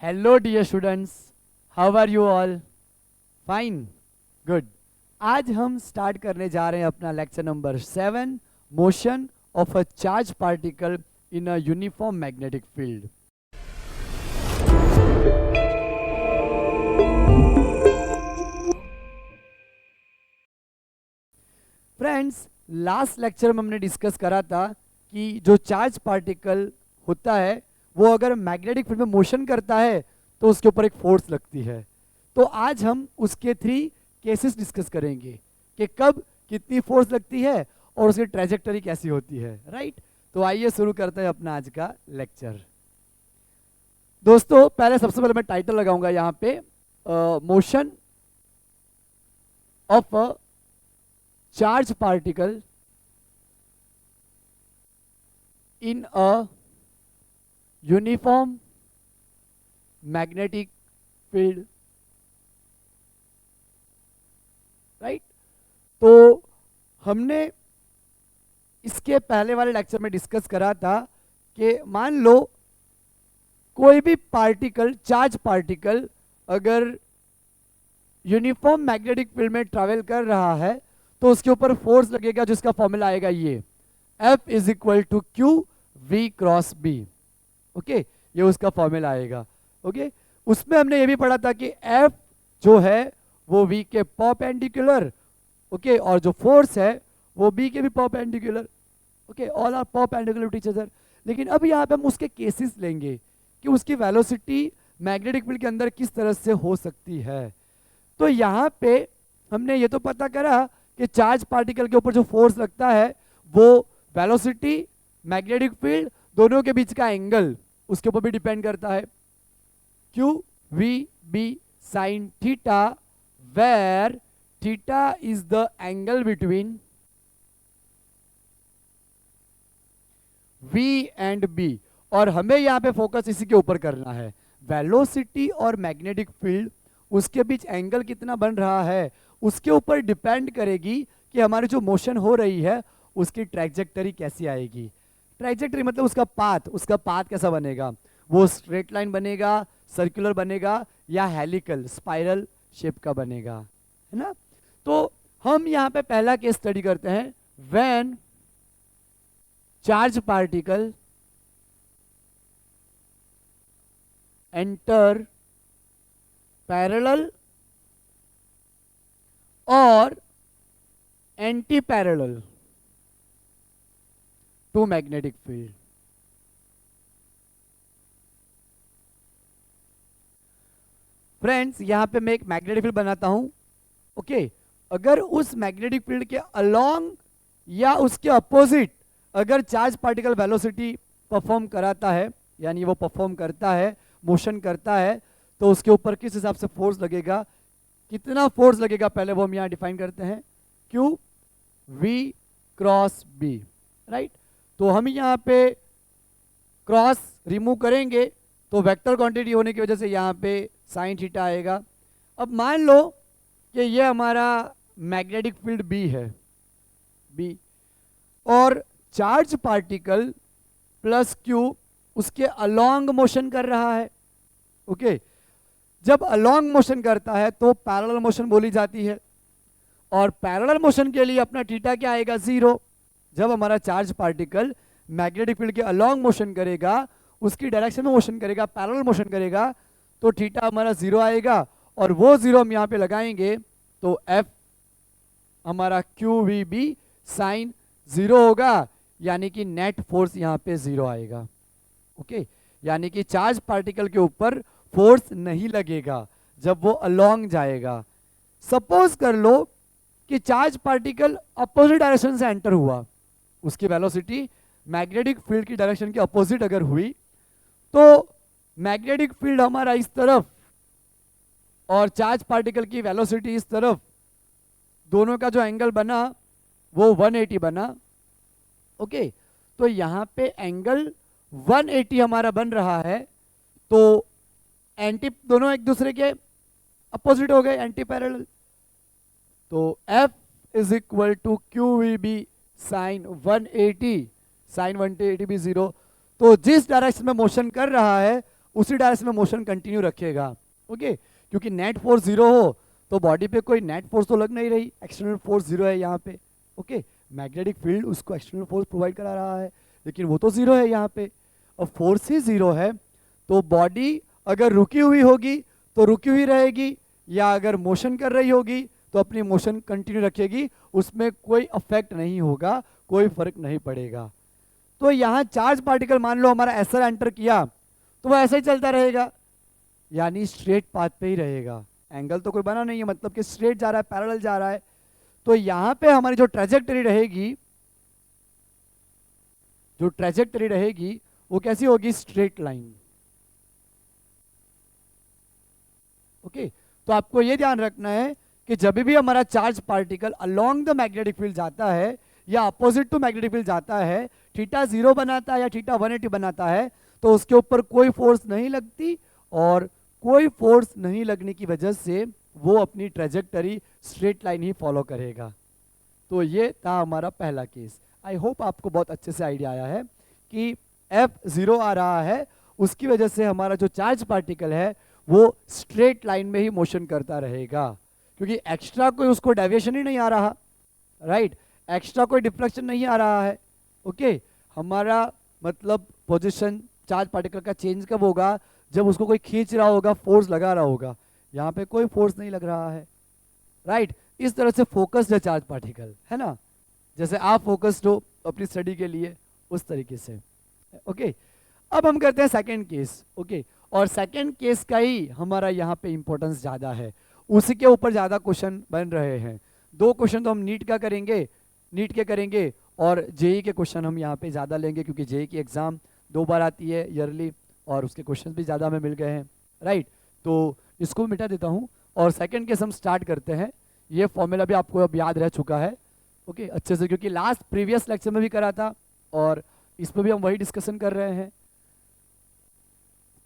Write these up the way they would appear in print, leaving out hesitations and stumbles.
Hello dear students, how are you all? Fine, good. आज हम start करने जा रहे हैं अपना lecture number 7, motion of a charge particle in a uniform magnetic field. Friends, last lecture में हमने डिस्कस करा था कि जो चार्ज पार्टिकल होता है वो अगर मैग्नेटिक फील्ड में मोशन करता है तो उसके ऊपर एक फोर्स लगती है। तो आज हम उसके 3 केसेस डिस्कस करेंगे कि कब कितनी फोर्स लगती है और उसकी ट्रेजेक्टरी कैसी होती है, राइट? तो आइए शुरू करते हैं अपना आज का लेक्चर। दोस्तों, सबसे पहले मैं टाइटल लगाऊंगा यहाँ पे, motion of a charge particle in a uniform magnetic field, right? तो हमने इसके पहले वाले लेक्चर में डिस्कस करा था कि मान लो कोई भी पार्टिकल, चार्ज पार्टिकल अगर यूनिफॉर्म मैग्नेटिक फील्ड में ट्रैवल कर रहा है तो उसके ऊपर फोर्स लगेगा जिसका फॉर्मूला आएगा ये F is equal to Q V cross B. Okay, ये उसका फॉर्मूला आएगा। ओके, उसमें हमने ये भी पढ़ा था कि F जो है वो V के परपेंडिकुलर, ओके, और जो फोर्स है वो B के भी perpendicular. Okay, all are perpendicular to each other. लेकिन अब यहाँ पे हम उसके केसेस लेंगे कि उसकी वेलोसिटी मैग्नेटिक फील्ड के अंदर किस तरह से हो सकती है। तो यहाँ पे हमने ये तो पता करा कि चार्ज पार्टिकल के ऊपर जो फोर्स लगता है वो वेलोसिटी, मैग्नेटिक फील्ड दोनों के बीच का एंगल उसके ऊपर भी डिपेंड करता है, Q V B sine theta, where theta is the angle between V and B. और हमें यहाँ पे फोकस इसी के ऊपर करना है, वेलोसिटी और मैग्नेटिक फील्ड उसके बीच एंगल कितना बन रहा है उसके ऊपर डिपेंड करेगी कि हमारी जो मोशन हो रही है उसकी ट्रैजेक्टरी कैसी आएगी। ट्रैजेक्टरी मतलब उसका पाथ कैसा बनेगा, वो स्ट्रेट लाइन बनेगा, सर्कुलर बनेगा या हेलिकल स्पाइरल शेप का बनेगा, है ना? तो हम यहाँ पे पहला केस स्टडी करते हैं, when charge particle enter parallel और anti parallel to magnetic field. Friends, यहां पे मैं एक मैग्नेटिक फील्ड बनाता हूं। ओके, अगर उस मैग्नेटिक फील्ड के अलोंग या उसके अपोजिट अगर चार्ज पार्टिकल वेलोसिटी परफॉर्म कराता है, यानी वो परफॉर्म करता है, मोशन करता है, तो उसके ऊपर किस हिसाब से फोर्स लगेगा, कितना फोर्स लगेगा, पहले वो हम यहां डिफाइन करते हैं, Q V cross B, right? तो हम यहाँ पे क्रॉस रिमूव करेंगे तो वेक्टर क्वांटिटी होने की वजह से यहाँ पे साइन थीटा आएगा। अब मान लो कि ये हमारा मैग्नेटिक फील्ड बी है, बी, और चार्ज पार्टिकल प्लस क्यू उसके अलोंग मोशन कर रहा है। ओके, जब अलोंग मोशन करता है तो पैरेलल मोशन बोली जाती है, और पैरेलल मोशन के लिए अपना थीटा क्या आएगा, 0। जब हमारा चार्ज पार्टिकल मैग्नेटिक फील्ड के अलोंग मोशन करेगा, उसकी डायरेक्शन में मोशन करेगा, पैरेलल मोशन करेगा, तो थीटा हमारा 0 आएगा, और वो 0 हम यहाँ पे लगाएंगे तो F हमारा क्यू वी बी साइन 0 होगा, यानी कि नेट फोर्स यहाँ पे 0 आएगा। ओके, यानी कि चार्ज पार्टिकल के ऊपर फोर्स नहीं लगेगा जब वो अलोंग जाएगा। सपोज कर लो कि चार्ज पार्टिकल अपोजिट डायरेक्शन से एंटर हुआ, उसकी वेलोसिटी मैग्नेटिक फील्ड की डायरेक्शन के अपोजिट अगर हुई तो मैग्नेटिक फील्ड हमारा इस तरफ और चार्ज पार्टिकल की वेलोसिटी इस तरफ, दोनों का जो एंगल बना वो 180 बना। ओके, तो यहाँ पे एंगल 180 हमारा बन रहा है, तो एंटी, दोनों एक दूसरे के अपोजिट हो गए, एंटी पैरेलल। तो F is equal to Q V B sine 180, sine 180 भी 0। तो जिस डायरेक्शन में मोशन कर रहा है उसी डायरेक्शन में मोशन कंटिन्यू रखेगा। ओके, क्योंकि नेट फोर्स 0 हो तो बॉडी पे कोई नेट फोर्स तो लग नहीं रही, एक्सटर्नल फोर्स 0 है यहाँ पे। ओके, मैग्नेटिक फील्ड उसको एक्सटर्नल फोर्स प्रोवाइड करा रहा है, लेकिन वो तो 0 है यहाँ पे। और फोर्स ही 0 है तो बॉडी अगर रुकी हुई होगी तो रुकी हुई रहेगी, या अगर मोशन कर रही होगी तो अपनी मोशन कंटिन्यू रखेगी, उसमें कोई अफेक्ट नहीं होगा, कोई फर्क नहीं पड़ेगा। तो यहाँ चार्ज पार्टिकल मान लो हमारा ऐसा एंटर किया तो वो ऐसे ही चलता रहेगा, यानी स्ट्रेट पाथ पे ही रहेगा, एंगल तो कोई बना नहीं है, मतलब कि स्ट्रेट जा रहा है, पैरेलल जा रहा है। तो यहाँ पे हमारी जो ट्रेजेक्टरी रहेगी, वो कैसी होगी, स्ट्रेट लाइन। ओके, तो आपको ये ध्यान रखना है कि जब भी हमारा charge particle along the magnetic field जाता है या अपोजिट टू मैग्नेटिक फील्ड जाता है, थीटा 0 बनाता है या थीटा 180 बनाता है, तो उसके ऊपर कोई फोर्स नहीं लगती, और कोई फोर्स नहीं लगने की वजह से वो अपनी ट्रेजेक्टरी स्ट्रेट लाइन ही फॉलो करेगा। तो ये था हमारा पहला केस। आई होप आपको बहुत अच्छे से आइडिया आया है कि F0 आ रहा है, उसकी वजह से हमारा जो चार्ज पार्टिकल है वो स्ट्रेट लाइन में ही मोशन करता रहेगा, क्योंकि एक्स्ट्रा कोई उसको डेविएशन ही नहीं आ रहा, राइट, एक्स्ट्रा कोई डिफ्लेक्शन नहीं आ रहा है। ओके, हमारा मतलब पोजीशन चार्ज पार्टिकल का चेंज कब होगा, जब उसको कोई खींच रहा होगा, फोर्स लगा रहा होगा। यहाँ पे कोई फोर्स नहीं लग रहा है, राइट। इस तरह से फोकस्ड है चार्ज पार्टिकल, है ना, जैसे आप फोकस्ड हो अपनी स्टडी के लिए, उस तरीके से। ओके, अब हम करते हैं सेकंड केस। ओके, और सेकंड केस का ही हमारा यहाँ पे इंपॉर्टेंस ज़्यादा है, उसी के ऊपर ज़्यादा क्वेश्चन बन रहे हैं। 2 क्वेश्चन तो हम नीट के करेंगे और जेई के क्वेश्चन हम यहाँ पे ज़्यादा लेंगे, क्योंकि जेई की एग्ज़ाम 2 बार आती है ईयरली, और उसके क्वेश्चन भी ज़्यादा हमें मिल गए हैं, राइट। तो इसको मिटा देता हूँ और सेकंड केस हम स्टार्ट करते हैं। ये फॉर्मूला भी आपको अब याद रह चुका है, ओके, अच्छे से, क्योंकि लास्ट प्रीवियस लेक्चर में भी करा था और इस पर भी हम वही डिस्कशन कर रहे हैं।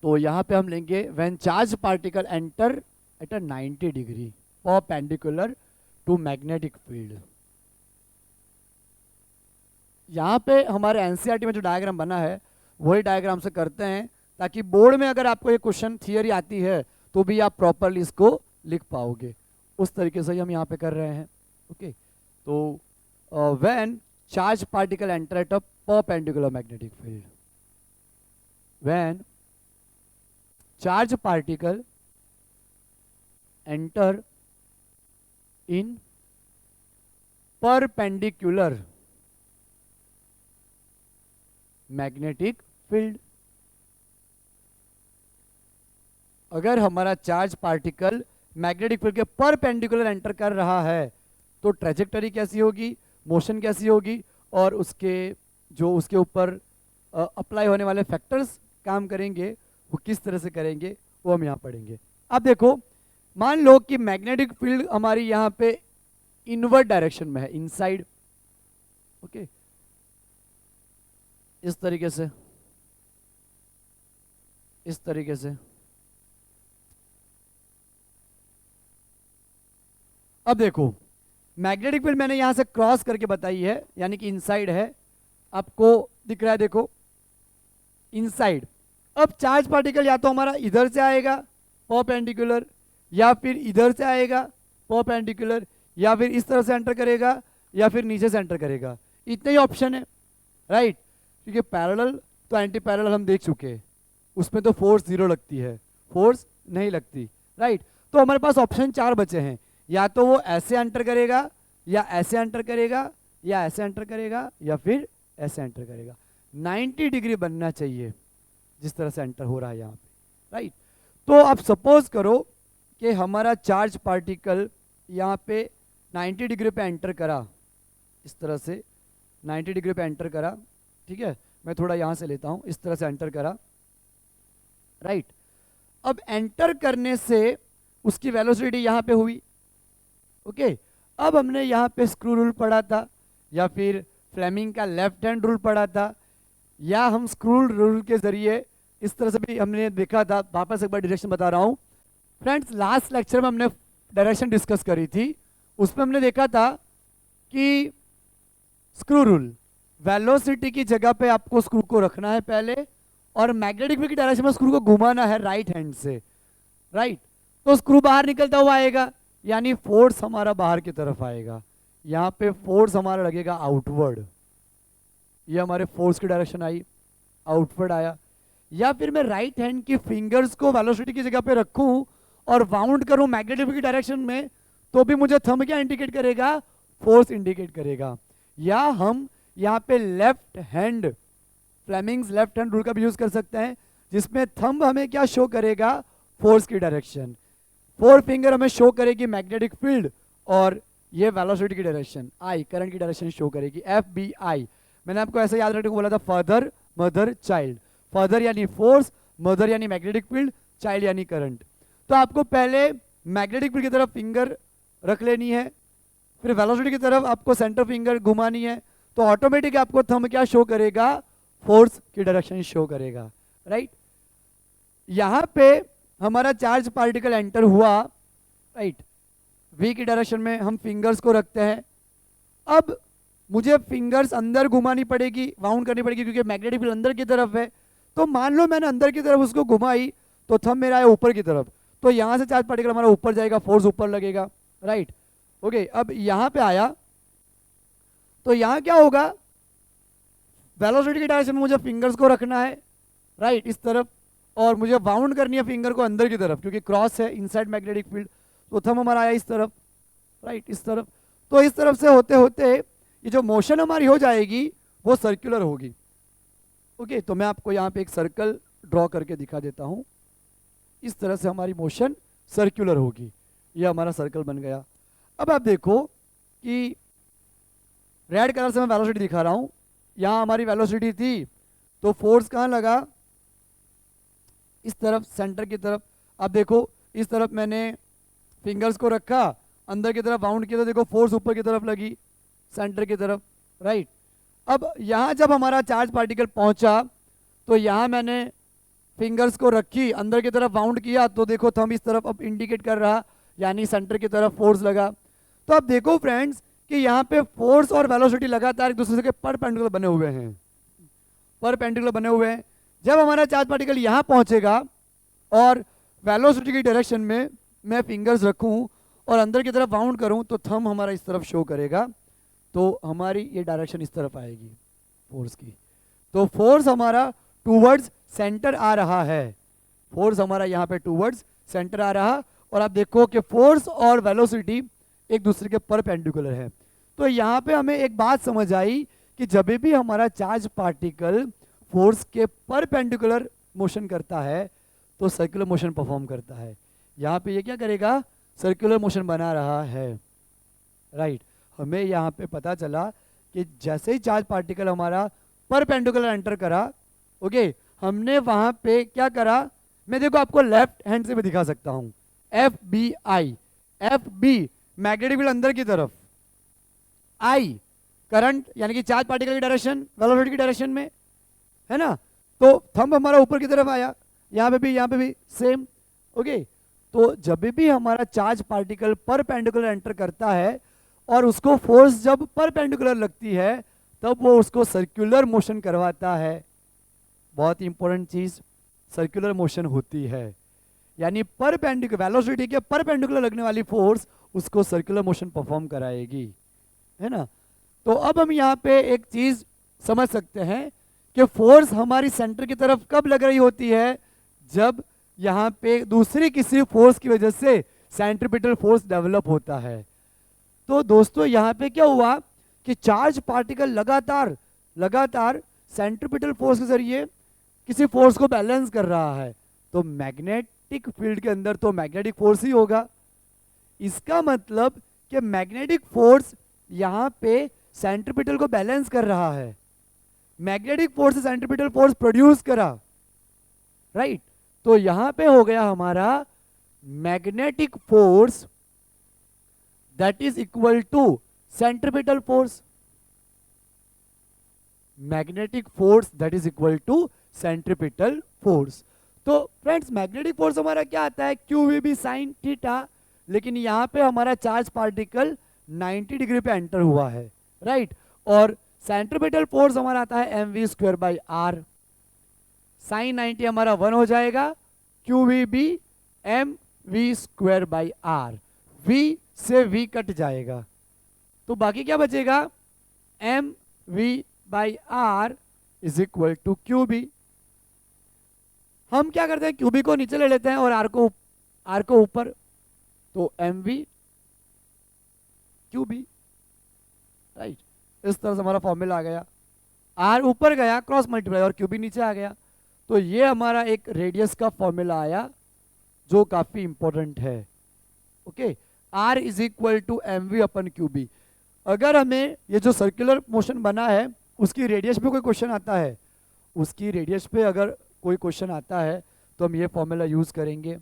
तो यहाँ पे हम लेंगे when charge particle enter at a 90 degree perpendicular to magnetic field. यहाँ पे हमारे एनसीईआरटी में जो डायग्राम बना है वही डायग्राम से करते हैं, ताकि बोर्ड में अगर आपको ये क्वेश्चन थियरी आती है तो भी आप प्रॉपरली इसको लिख पाओगे, उस तरीके से ही हम यहाँ पे कर रहे हैं। ओके, तो when charge particle enter at a perpendicular magnetic field, when charge particle enter in perpendicular magnetic field। अगर हमारा चार्ज पार्टिकल मैग्नेटिक फील्ड के परपेंडिकुलर एंटर कर रहा है तो ट्रेजेक्टरी कैसी होगी, मोशन कैसी होगी, और उसके जो उसके ऊपर अप्लाई होने वाले फैक्टर्स काम करेंगे वो किस तरह से करेंगे, वो हम यहाँ पढ़ेंगे। अब देखो, मान लो कि मैग्नेटिक फील्ड हमारी यहाँ पे इनवर्ट डायरेक्शन में है, इनसाइड। ओके, इस तरीके से, इस तरीके से। अब देखो, मैग्नेटिक फील्ड मैंने यहां से क्रॉस करके बताई है, यानी कि इनसाइड है, आपको दिख रहा है, देखो इनसाइड। अब चार्ज पार्टिकल या तो हमारा इधर से आएगा परपेंडिकुलर, या फिर इधर से आएगा परपेंडिकुलर, या फिर इस तरह से एंटर करेगा, या फिर नीचे से एंटर करेगा। इतने ही ऑप्शन है, राइट, क्योंकि पैरेलल तो एंटी पैरेलल हम देख चुके हैं, उसमें तो फोर्स 0 लगती है, फोर्स नहीं लगती, राइट। तो हमारे पास ऑप्शन 4 बचे हैं, या तो वो ऐसे एंटर करेगा, या ऐसे एंटर करेगा, या ऐसे एंटर करेगा, या फिर ऐसे एंटर करेगा। 90 डिग्री बनना चाहिए जिस तरह से एंटर हो रहा है यहाँ पे, राइट। तो आप सपोज करो कि हमारा चार्ज पार्टिकल यहाँ पे 90 डिग्री पे एंटर करा, इस तरह से 90 डिग्री पे एंटर करा, ठीक है, मैं थोड़ा यहाँ से लेता हूँ, इस तरह से एंटर करा, राइट। अब एंटर करने से उसकी वेलोसिटी यहाँ पे हुई, ओके। अब हमने यहाँ पे स्क्रू रूल पढ़ा था, या फिर फ्लेमिंग का लेफ्ट हैंड रूल पढ़ा था, या हम स्क्रू रूल के जरिए इस तरह से भी हमने देखा था। वापस एक बार डायरेक्शन बता रहा हूँ फ्रेंड्स, लास्ट लेक्चर में हमने डायरेक्शन डिस्कस करी थी, उसमें हमने देखा था कि स्क्रू रूल, वेलोसिटी की जगह पे आपको स्क्रू को रखना है पहले, और मैग्नेटिक फील्ड की डायरेक्शन में स्क्रू को घुमाना है राइट हैंड से, राइट, तो स्क्रू बाहर निकलता हुआ आएगा, यानी फोर्स हमारा बाहर की तरफ आएगा, यहाँ पे फोर्स हमारा लगेगा आउटवर्ड, ये हमारे फोर्स की डायरेक्शन आई, आउटवर्ड आया। या फिर मैं राइट हैंड की फिंगर्स को वेलोसिटी की जगह पे रखूं और वाउंड करूं मैग्नेटिक फील्ड की डायरेक्शन में, तो भी मुझे थंब क्या इंडिकेट करेगा, फोर्स इंडिकेट करेगा। या हम यहाँ पे left hand, Fleming's left hand rule का भी यूज कर सकते हैं, जिसमें थंब हमें क्या शो करेगा, फोर्स की डायरेक्शन, फोर फिंगर हमें शो करेगी मैग्नेटिक फील्ड, और ये वेलोसिटी की डायरेक्शन आई, करंट की डायरेक्शन शो करेगी, FBI। मैंने आपको ऐसे याद रखने को बोला था, फादर मदर चाइल्ड, फादर यानी फोर्स, मदर यानी मैग्नेटिक फील्ड, चाइल्ड यानी करंट। तो आपको पहले मैग्नेटिक फील्ड की तरफ फिंगर रख लेनी है, फिर वेलोसिटी की तरफ आपको सेंटर फिंगर घुमानी है, तो ऑटोमेटिक आपको थंब क्या शो करेगा, फोर्स की डायरेक्शन शो करेगा, राइट। यहां पे हमारा चार्ज पार्टिकल एंटर हुआ, राइट, V की डायरेक्शन में हम फिंगर्स को रखते हैं। अब मुझे फिंगर्स अंदर घुमानी पड़ेगी, वाउंड करनी पड़ेगी, क्योंकि मैग्नेटिक फील्ड अंदर की तरफ है। तो मान लो मैंने अंदर की तरफ उसको घुमाई, तो थंब मेरा है ऊपर की तरफ, तो यहां से चार्ज पार्टिकल हमारा ऊपर जाएगा, फोर्स ऊपर लगेगा, राइट, ओके। अब यहां पे आया तो यहां क्या होगा, वेलोसिटी की डायरेक्शन में मुझे फिंगर्स को रखना है, राइट, इस तरफ, और मुझे वाउंड करनी है फिंगर को अंदर की तरफ, क्योंकि क्रॉस है इनसाइड मैग्नेटिक फील्ड, तो थंब हमारा आया इस तरफ, राइट, इस तरफ। तो इस तरफ से होते होते ये जो मोशन हमारी हो जाएगी वो सर्कुलर होगी, ओके। तो मैं आपको यहाँ पे एक सर्कल ड्रॉ करके दिखा देता हूँ, इस तरह से हमारी मोशन सर्कुलर होगी, ये हमारा सर्कल बन गया। अब आप देखो कि रेड कलर से मैं वेलोसिटी दिखा रहा हूँ, यहाँ हमारी वेलोसिटी थी, तो फोर्स कहाँ लगा, इस तरफ, सेंटर की तरफ। अब देखो इस तरफ मैंने फिंगर्स को रखा, अंदर की तरफ बाउंड किया, तो देखो फोर्स ऊपर की तरफ लगी, सेंटर की तरफ, राइट। अब यहाँ जब हमारा चार्ज पार्टिकल पहुँचा, तो यहाँ मैंने फिंगर्स को रखी, अंदर की तरफ बाउंड किया, तो देखो थंब इस तरफ अब इंडिकेट कर रहा, यानी सेंटर की तरफ फोर्स लगा। तो अब देखो फ्रेंड्स कि यहाँ पे फोर्स और वेलोसिटी लगातार एक दूसरे के परपेंडिकुलर बने हुए हैं, परपेंडिकुलर बने हुए हैं। जब हमारा चार्ज पार्टिकल यहाँ पहुँचेगा और वेलोसिटी की डायरेक्शन में मैं फिंगर्स रखूँ और अंदर की तरफ बाउंड करूँ, तो थंब हमारा इस तरफ शो करेगा, तो हमारी ये डायरेक्शन इस तरफ आएगी फोर्स की। तो फोर्स हमारा टूवर्ड्स सेंटर आ रहा है, फोर्स हमारा यहाँ पे टूवर्ड्स सेंटर आ रहा, और आप देखो कि फोर्स और वेलोसिटी एक दूसरे के परपेंडिकुलर है। तो यहाँ पे हमें एक बात समझ आई कि जब भी हमारा चार्ज पार्टिकल फोर्स के परपेंडिकुलर मोशन करता है तो सर्कुलर मोशन परफॉर्म करता है। यहाँ पे ये क्या करेगा, सर्कुलर मोशन बना रहा है, राइट। हमें यहाँ पे पता चला कि जैसे ही चार्ज पार्टिकल हमारा परपेंडिकुलर एंटर करा, ओके, हमने वहाँ पे क्या करा, मैं देखो आपको लेफ्ट हैंड से भी दिखा सकता हूँ, FBI, FB मैग्नेटिक फील्ड अंदर की तरफ, I करंट यानी कि चार्ज पार्टिकल की डायरेक्शन वेलोसिटी की डायरेक्शन में है ना, तो थंब हमारा ऊपर की तरफ आया, यहाँ पे भी सेम, ओके। तो जब भी हमारा चार्ज पार्टिकल परपेंडिकुलर एंटर करता है और उसको फोर्स जब परपेंडिकुलर लगती है, तब वो उसको सर्कुलर मोशन करवाता है। बहुत ही इंपॉर्टेंट चीज, सर्कुलर मोशन होती है, यानी परपेंडिकुलर वेलोसिटी के परपेंडिकुलर लगने वाली फोर्स उसको सर्कुलर मोशन परफॉर्म कराएगी, है ना। तो अब हम यहाँ पे एक चीज समझ सकते हैं कि फोर्स हमारी सेंटर की तरफ कब लग रही होती है, जब यहाँ पे दूसरी किसी फोर्स की वजह से सेंट्रीपिटल फोर्स डेवलप होता है। तो दोस्तों यहाँ पे क्या हुआ कि चार्ज पार्टिकल लगातार लगातार सेंट्रीपिटल फोर्स के जरिए किसी फोर्स को बैलेंस कर रहा है, तो मैग्नेटिक फील्ड के अंदर तो मैग्नेटिक फोर्स ही होगा। इसका मतलब कि मैग्नेटिक फोर्स यहाँ पे सेंट्रीपिटल को बैलेंस कर रहा है, मैग्नेटिक फोर्स से सेंट्रीपिटल फोर्स प्रोड्यूस करा, राइट। तो यहां पे हो गया हमारा magnetic force that is equal to centripetal force, magnetic force that is equal to centripetal force. तो फ्रेंड्स मैग्नेटिक फोर्स हमारा क्या आता है, QVB sin थीटा, लेकिन यहां पे हमारा चार्ज पार्टिकल 90 डिग्री पे एंटर हुआ है, राइट। और सेंट्रीपिटल फोर्स हमारा आता है mv² by r। साइन 90 हमारा 1 हो जाएगा, Q V B M V square by R, V से वी कट जाएगा, तो बाकी क्या बचेगा, M V by R is equal to Q B. हम क्या करते हैं, क्यू बी को नीचे ले लेते हैं और आर को ऊपर, तो M V Q B, right. इस तरह से हमारा फॉर्मूला आ गया, आर ऊपर गया क्रॉस मल्टीप्लाई और क्यू बी नीचे आ गया, तो ये हमारा एक रेडियस का फॉर्मूला आया जो काफी इंपॉर्टेंट है। Okay, R is equal to M V upon Q B. अगर हमें ये जो सर्कुलर मोशन बना है उसकी रेडियस पे कोई क्वेश्चन आता है, उसकी रेडियस पे अगर कोई क्वेश्चन आता है तो हम ये फॉर्मूला यूज करेंगे।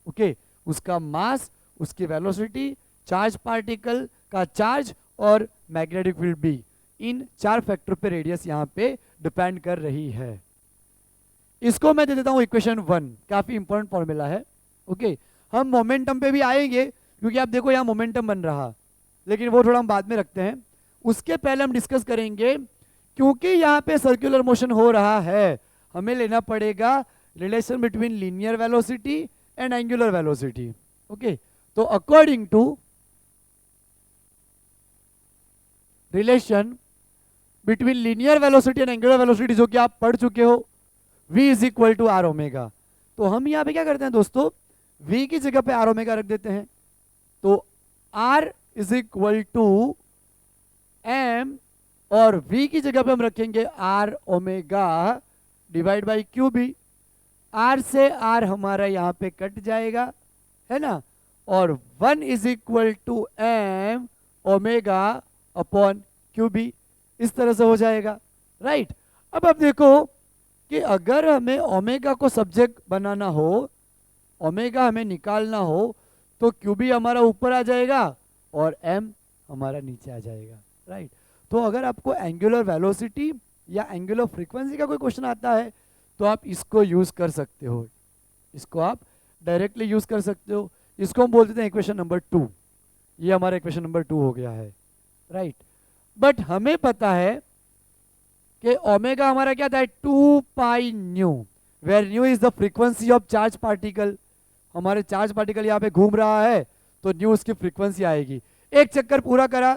ओके, उसका मास, उसकी वेलोसिटी, चार्ज पार्टिकल का चार्ज और मैग्नेटिक फील्ड बी, इन 4 फैक्टर पे रेडियस यहाँ पे डिपेंड कर रही है। इसको मैं दे देता हूँ इक्वेशन 1, काफी इंपॉर्टेंट फॉर्मूला है। ओके, हम मोमेंटम पे भी आएंगे क्योंकि आप देखो यहाँ मोमेंटम बन रहा, लेकिन वो थोड़ा हम बाद में रखते हैं। उसके पहले हम डिस्कस करेंगे, क्योंकि यहाँ पे सर्कुलर मोशन हो रहा है, हमें लेना पड़ेगा relation between linear velocity and angular velocity. Okay, तो according to relation between linear velocity and angular velocity, जो कि आप पढ़ चुके हो, v is equal to r omega, तो हम यहाँ पे क्या करते हैं दोस्तों, v की जगह पे आर ओमेगा रख देते हैं, तो r is equal to m और v की जगह पे हम रखेंगे r omega divide by Q B. r से r हमारा यहाँ पे कट जाएगा, है ना, और 1 is equal to m omega upon Q B, इस तरह से हो जाएगा, राइट। अब देखो कि अगर हमें ओमेगा को सब्जेक्ट बनाना हो, ओमेगा हमें निकालना हो, तो क्यू बी हमारा ऊपर आ जाएगा और m हमारा नीचे आ जाएगा, राइट। तो अगर आपको एंगुलर वेलोसिटी या एंगुलर फ्रीक्वेंसी का कोई क्वेश्चन आता है तो आप इसको यूज कर सकते हो, इसको आप डायरेक्टली यूज कर सकते हो। इसको हम बोल देते हैं इक्वेशन नंबर 2, ये हमारा इक्वेशन नंबर 2 हो गया है, राइट। बट हमें पता है कि ओमेगा हमारा क्या था, 2 pi nu, where nu is the frequency of charge particle. हमारे चार्ज पार्टिकल यहाँ पे घूम रहा है तो न्यू उसकी फ्रीक्वेंसी आएगी। एक चक्कर पूरा करा,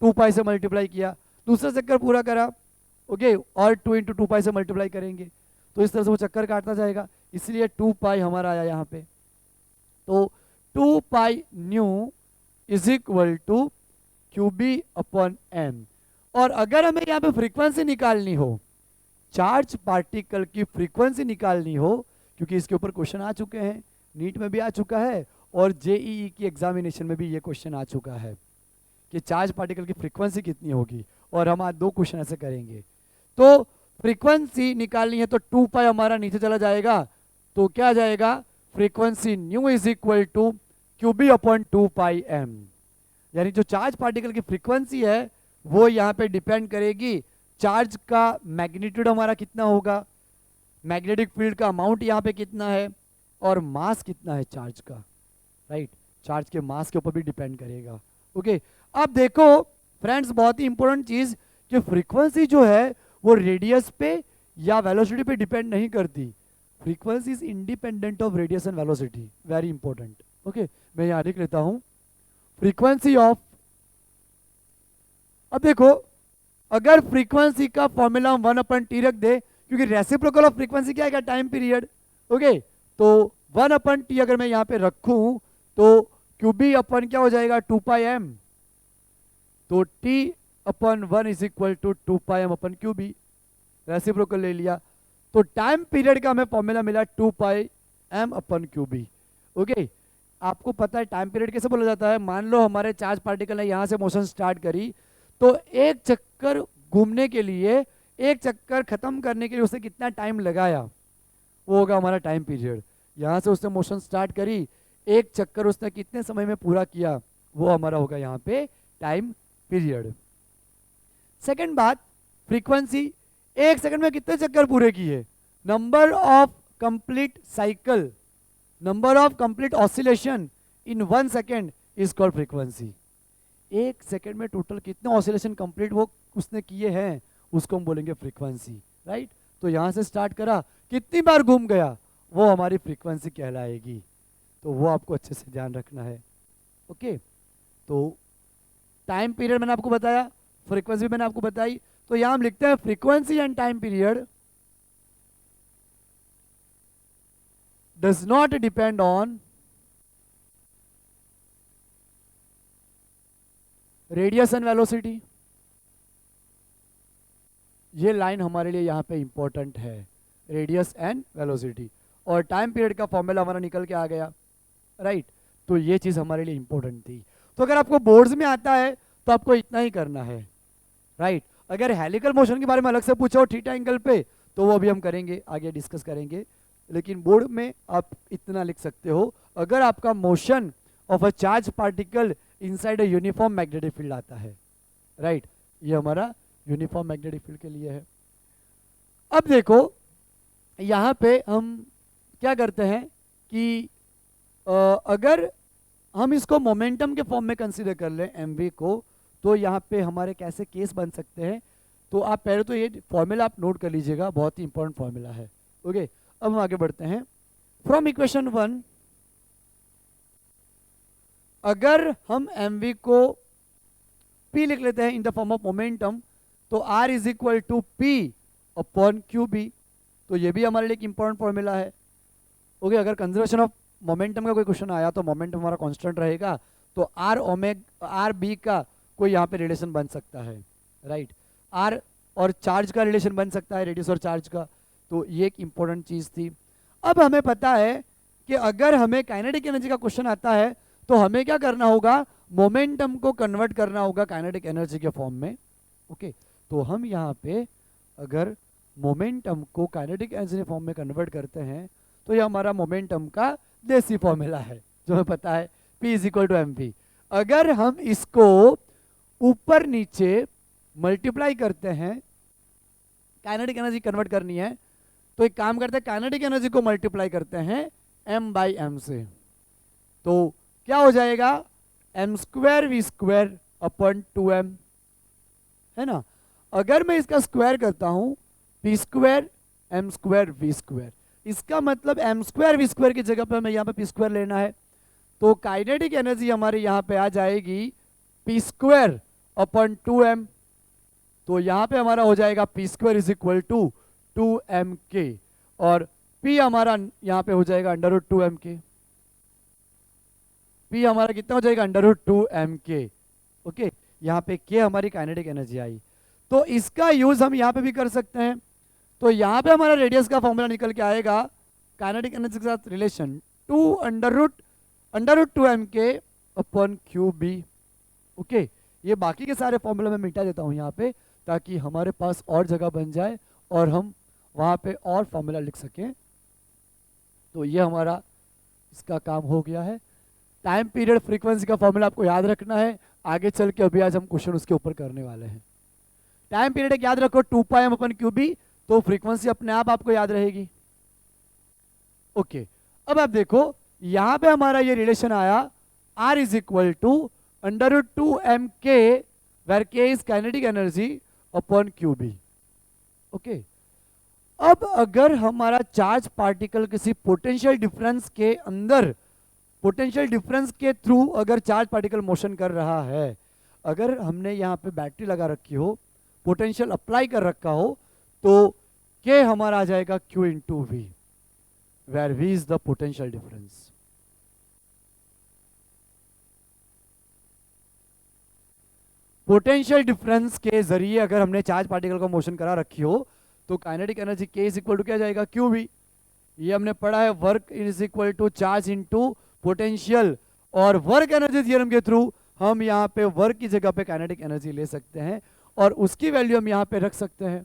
2 पाई से मल्टीप्लाई किया, दूसरा चक्कर पूरा करा, ओके, और 2 इंटू 2 पाई से मल्टीप्लाई करेंगे, तो इस तरह से वो चक्कर काटता जाएगा, इसलिए 2 पाई हमारा आया यहाँ पे। तो 2 pi nu is equal to Q B upon M. और अगर हमें यहाँ पे फ्रीक्वेंसी निकालनी हो, चार्ज पार्टिकल की फ्रीक्वेंसी निकालनी हो, क्योंकि इसके ऊपर क्वेश्चन आ चुके हैं, नीट में भी आ चुका है और जेईई की एग्जामिनेशन में भी ये क्वेश्चन आ चुका है कि चार्ज पार्टिकल की फ्रीक्वेंसी कितनी होगी, और हम आज 2 क्वेश्चन ऐसे करेंगे। तो फ्रीक्वेंसी निकालनी है तो 2 पाई हमारा नीचे चला जाएगा, तो क्या आ जाएगा, frequency nu is equal to Q B upon 2 pi M. यानी जो चार्ज पार्टिकल की फ्रीक्वेंसी है वो यहाँ पे डिपेंड करेगी चार्ज का मैग्नीट्यूड हमारा कितना होगा, मैग्नेटिक फील्ड का अमाउंट यहाँ पे कितना है, और मास कितना है चार्ज का, राइट। चार्ज के मास के ऊपर भी डिपेंड करेगा। ओके, अब देखो फ्रेंड्स, बहुत ही इंपॉर्टेंट चीज कि फ्रीक्वेंसी जो है वो रेडियस पे या वेलोसिटी पे डिपेंड नहीं करती, frequency is independent of radius and velocity, very important. Okay, मैं यहाँ लिख लेता हूँ फ्रीक्वेंसी ऑफ, अब देखो अगर फ्रीक्वेंसी का फॉर्मूला हम 1/t रख दे, क्योंकि रेसिप्रोकल ऑफ फ्रीक्वेंसी क्या है, टाइम पीरियड। ओके, तो 1/t अगर मैं यहाँ पे रखूं तो क्यू बी अपन क्या हो जाएगा, 2 पाई एम, तो t upon 1 is equal to 2 pi M upon Q B, reciprocal ले लिया, तो टाइम पीरियड का हमें फॉर्मूला मिला 2 pi M upon Q B. Okay, आपको पता है टाइम पीरियड कैसे बोला जाता है, मान लो हमारे चार्ज पार्टिकल ने यहाँ से मोशन स्टार्ट करी, तो एक चक्कर घूमने के लिए, एक चक्कर खत्म करने के लिए उसे कितना टाइम लगाया, वो होगा हमारा टाइम पीरियड। यहाँ से उसने मोशन स्टार्ट करी, एक चक्कर उसने कितने समय में पूरा किया, वो हमारा होगा यहाँ पे टाइम पीरियड। सेकंड बात, फ्रीक्वेंसी, एक सेकंड में कितने चक्कर पूरे किए, number of complete cycle, number of complete oscillation in 1 second is called frequency. एक सेकेंड में टोटल कितने ऑसिलेशन कंप्लीट वो उसने किए हैं, उसको हम बोलेंगे फ्रीक्वेंसी, राइट। तो यहाँ से स्टार्ट करा, कितनी बार घूम गया वो हमारी फ्रीक्वेंसी कहलाएगी। तो वो आपको अच्छे से ध्यान रखना है। ओके, तो टाइम पीरियड मैंने आपको बताया, फ्रीक्वेंसी भी मैंने आपको बताई। तो यहां हम लिखते हैं frequency and time period does not depend on radius and velocity. ये लाइन हमारे लिए यहां पे इंपॉर्टेंट है, रेडियस एंड वेलोसिटी। और टाइम पीरियड का फॉर्मूला हमारा निकल के आ गया, राइट। तो ये चीज हमारे लिए इंपॉर्टेंट थी। तो अगर आपको बोर्ड्स में आता है तो आपको इतना ही करना है, राइट। अगर हेलिकल मोशन के बारे में अलग से पूछो थीटा एंगल पे, तो वो अभी हम करेंगे, आगे डिस्कस करेंगे। लेकिन बोर्ड में आप इतना लिख सकते हो, अगर आपका motion of a charge particle inside a uniform magnetic field आता है, राइट। ये हमारा यूनिफॉर्म मैग्नेटिक फील्ड के लिए है। अब देखो यहाँ पे हम क्या करते हैं कि अगर हम इसको मोमेंटम के फॉर्म में कंसीडर कर लें mv को, तो यहाँ पे हमारे कैसे केस बन सकते हैं। तो आप पहले तो ये फॉर्मूला आप नोट कर लीजिएगा, बहुत ही इंपॉर्टेंट फॉर्मूला है। ओके, अब हम आगे बढ़ते हैं। फ्रॉम इक्वेशन 1 अगर हम mv को p लिख लेते हैं in the form of momentum, तो r is equal to p upon QB। तो ये भी हमारे लिए एक इंपॉर्टेंट फॉर्मूला है। ओके, अगर कंजर्वेशन ऑफ मोमेंटम का कोई क्वेश्चन आया तो मोमेंटम हमारा कांस्टेंट रहेगा, तो आर बी का कोई यहाँ पे रिलेशन बन सकता है, राइट। आर और चार्ज का रिलेशन बन सकता है, रेडियस और चार्ज का। तो ये एक इंपॉर्टेंट चीज थी। अब हमें पता है कि अगर हमें काइनेटिक एनर्जी का क्वेश्चन आता है तो हमें क्या करना होगा, मोमेंटम को कन्वर्ट करना होगा काइनेटिक एनर्जी के फॉर्म में। ओके, तो हम यहाँ पे अगर मोमेंटम को काइनेटिक एनर्जी फॉर्म में कन्वर्ट करते हैं, तो ये हमारा मोमेंटम का देसी फॉर्मूला है जो हमें पता है, P is equal to mv। अगर हम इसको ऊपर नीचे मल्टीप्लाई करते हैं, काइनेटिक एनर्जी कन्वर्ट करनी है, तो एक काम करते हैं, काइनेटिक एनर्जी को मल्टीप्लाई करते हैं m बाई एम से। तो क्या हो जाएगा, m square V square upon 2m, है ना। अगर मैं इसका स्क्वायर करता हूं p square m square V square, इसका मतलब m स्क्वायर वी स्क्वायर की जगह पे हमें यहाँ पे p स्क्वायर लेना है। तो काइनेटिक एनर्जी हमारी यहाँ पे आ जाएगी p स्क्वायर अपॉन 2m। तो यहाँ पे हमारा हो जाएगा p square is equal to 2mk, और p हमारा यहाँ पे हो जाएगा अंडर रूट 2mk। p हमारा कितना हो जाएगा, अंडर रूट 2mk। ओके, यहाँ पे k हमारी काइनेटिक एनर्जी आई। तो इसका यूज हम यहाँ पे भी कर सकते हैं। तो यहाँ पे हमारा रेडियस का फॉर्मूला निकल के आएगा, काइनेटिक एनर्जी के साथ relation 2 under root 2mk upon QB। ओके, ये बाकी के सारे फॉर्मूला मैं मिटा देता हूँ यहाँ पे, ताकि हमारे पास और जगह बन जाए और हम वहाँ पे और फॉर्मूला लिख सकें। तो ये हमारा इसका काम हो गया है। टाइम पीरियड फ्रीक्वेंसी का फॉर्मूला आपको याद रखना है, आगे चल के अभी आज हम क्वेश्चन उसके ऊपर करने वाले हैं। टाइम पीरियड याद रखो 2πm अपन QB, तो फ्रीक्वेंसी अपने आप आपको याद रहेगी। ओके, अब आप देखो यहां पे हमारा ये रिलेशन आया, R is equal to under root 2mk where k is kinetic energy upon QB। Okay, अब अगर हमारा चार्ज पार्टिकल किसी पोटेंशियल डिफरेंस के अंदर, पोटेंशियल डिफरेंस के थ्रू अगर चार्ज पार्टिकल मोशन कर रहा है, अगर हमने यहाँ पे बैटरी लगा रखी हो, पोटेंशियल अप्लाई कर रखा हो, तो k हमारा आ जाएगा Q into V, where v is the potential difference. Potential difference के जरिए अगर हमने चार्ज पार्टिकल का मोशन करा रखी हो, तो kinetic energy k is equal to क्या जाएगा, QV। ये हमने पढ़ा है, work is equal to charge into potential, और वर्क एनर्जी थ्योरम के थ्रू हम यहाँ पे वर्क की जगह पे काइनेटिक एनर्जी ले सकते हैं और उसकी वैल्यू हम यहाँ पे रख सकते हैं।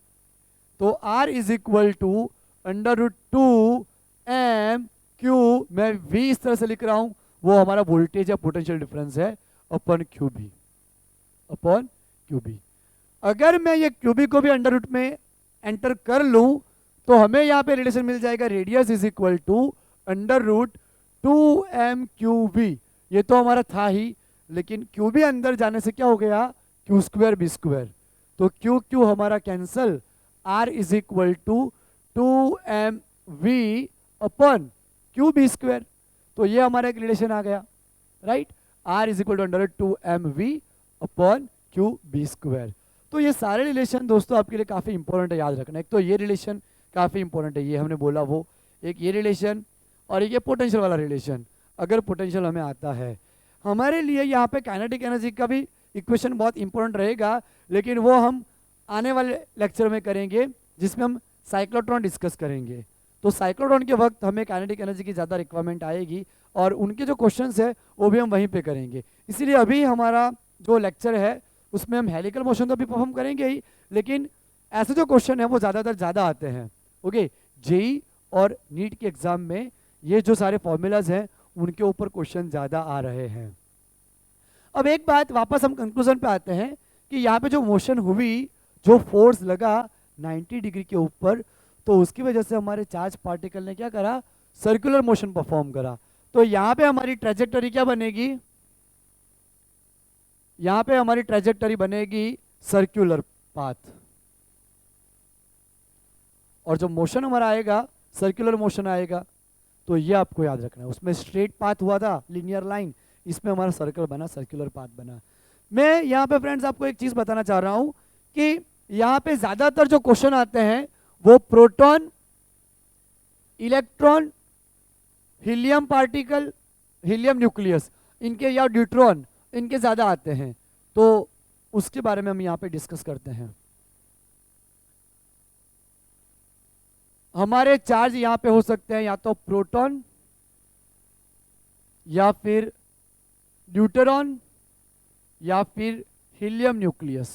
तो R is equal to under root 2mq, मैं V इस तरह से लिख रहा हूं, वो हमारा वोल्टेज या पोटेंशियल डिफरेंस है, अपॉन QB, अपॉन QB। अगर मैं ये QB को भी अंडर रूट में एंटर कर लूं, तो हमें यहाँ पे रिलेशन मिल जाएगा, radius is equal to under root 2mqb। ये तो हमारा था ही, लेकिन QB अंदर जाने से क्या हो गया, Q स्क्वायर B स्क्वायर। तो Q हमारा cancel, R is equal to 2m V upon Q B square. तो ये हमारा एक रिलेशन आ गया, right. R is equal to under 2mv upon Q B square. तो ये सारे रिलेशन दोस्तों आपके लिए काफ़ी इंपॉर्टेंट है, याद रखना। एक तो ये रिलेशन काफ़ी इंपॉर्टेंट है, ये हमने बोला वो, एक ये रिलेशन और एक ये पोटेंशियल वाला रिलेशन। अगर पोटेंशियल हमें आता है, हमारे लिए यहाँ पे काइनेटिक एनर्जी का भी इक्वेशन बहुत इंपॉर्टेंट रहेगा, लेकिन वो हम आने वाले लेक्चर में करेंगे जिसमें हम साइक्लोट्रॉन डिस्कस करेंगे। तो साइक्लोट्रॉन के वक्त हमें काइनेटिक एनर्जी की ज़्यादा रिक्वायरमेंट आएगी और उनके जो क्वेश्चंस है वो भी हम वहीं पे करेंगे। इसीलिए अभी हमारा जो लेक्चर है उसमें हम हेलिकल मोशन तो भी परफॉर्म करेंगे ही, लेकिन ऐसे जो क्वेश्चन है वो ज़्यादातर ज़्यादा आते हैं। ओके, जेई और नीट के एग्जाम में ये जो सारे फॉर्मूलाज हैं उनके ऊपर क्वेश्चन ज़्यादा आ रहे हैं। अब एक बात वापस हम कंक्लूजन पे आते हैं कि यहाँ पे जो मोशन हुई, जो फोर्स लगा 90 डिग्री के ऊपर, तो उसकी वजह से हमारे चार्ज पार्टिकल ने क्या करा, सर्कुलर मोशन परफॉर्म करा। तो यहाँ पे हमारी ट्रेजेक्टरी क्या बनेगी, यहाँ पे हमारी ट्रेजेक्टरी बनेगी सर्कुलर पाथ, और जो मोशन हमारा आएगा सर्कुलर मोशन आएगा। तो ये आपको याद रखना है। उसमें स्ट्रेट पाथ हुआ था, लिनियर लाइन, इसमें हमारा सर्कल बना, सर्कुलर पाथ बना। मैं यहाँ पे फ्रेंड्स आपको एक चीज बताना चाह रहा हूँ कि यहाँ पे ज्यादातर जो क्वेश्चन आते हैं वो proton, electron, helium particle, helium nucleus, इनके, या ड्यूट्रॉन, इनके ज्यादा आते हैं। तो उसके बारे में हम यहाँ पे डिस्कस करते हैं। हमारे चार्ज यहाँ पे हो सकते हैं या तो प्रोटॉन या फिर ड्यूटेरॉन या फिर हीलियम न्यूक्लियस,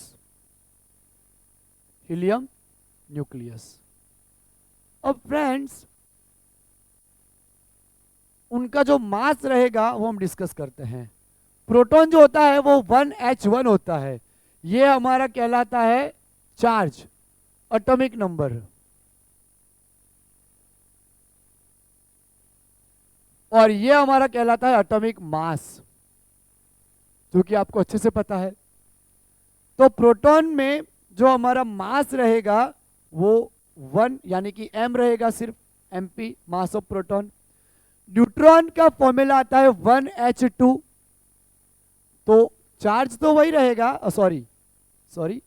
हीलियम न्यूक्लियस। अब फ्रेंड्स उनका जो मास रहेगा वो हम डिस्कस करते हैं। प्रोटॉन जो होता है वो 1h1 होता है, ये हमारा कहलाता है चार्ज, एटॉमिक नंबर। और ये हमारा कहलाता है एटॉमिक मास, जो कि आपको अच्छे से पता है। तो प्रोटॉन में जो हमारा मास रहेगा वो 1 यानी कि m रहेगा, सिर्फ mp, mass of proton. Neutron का फॉर्मूला आता है 1h2, तो चार्ज तो वही रहेगा, सॉरी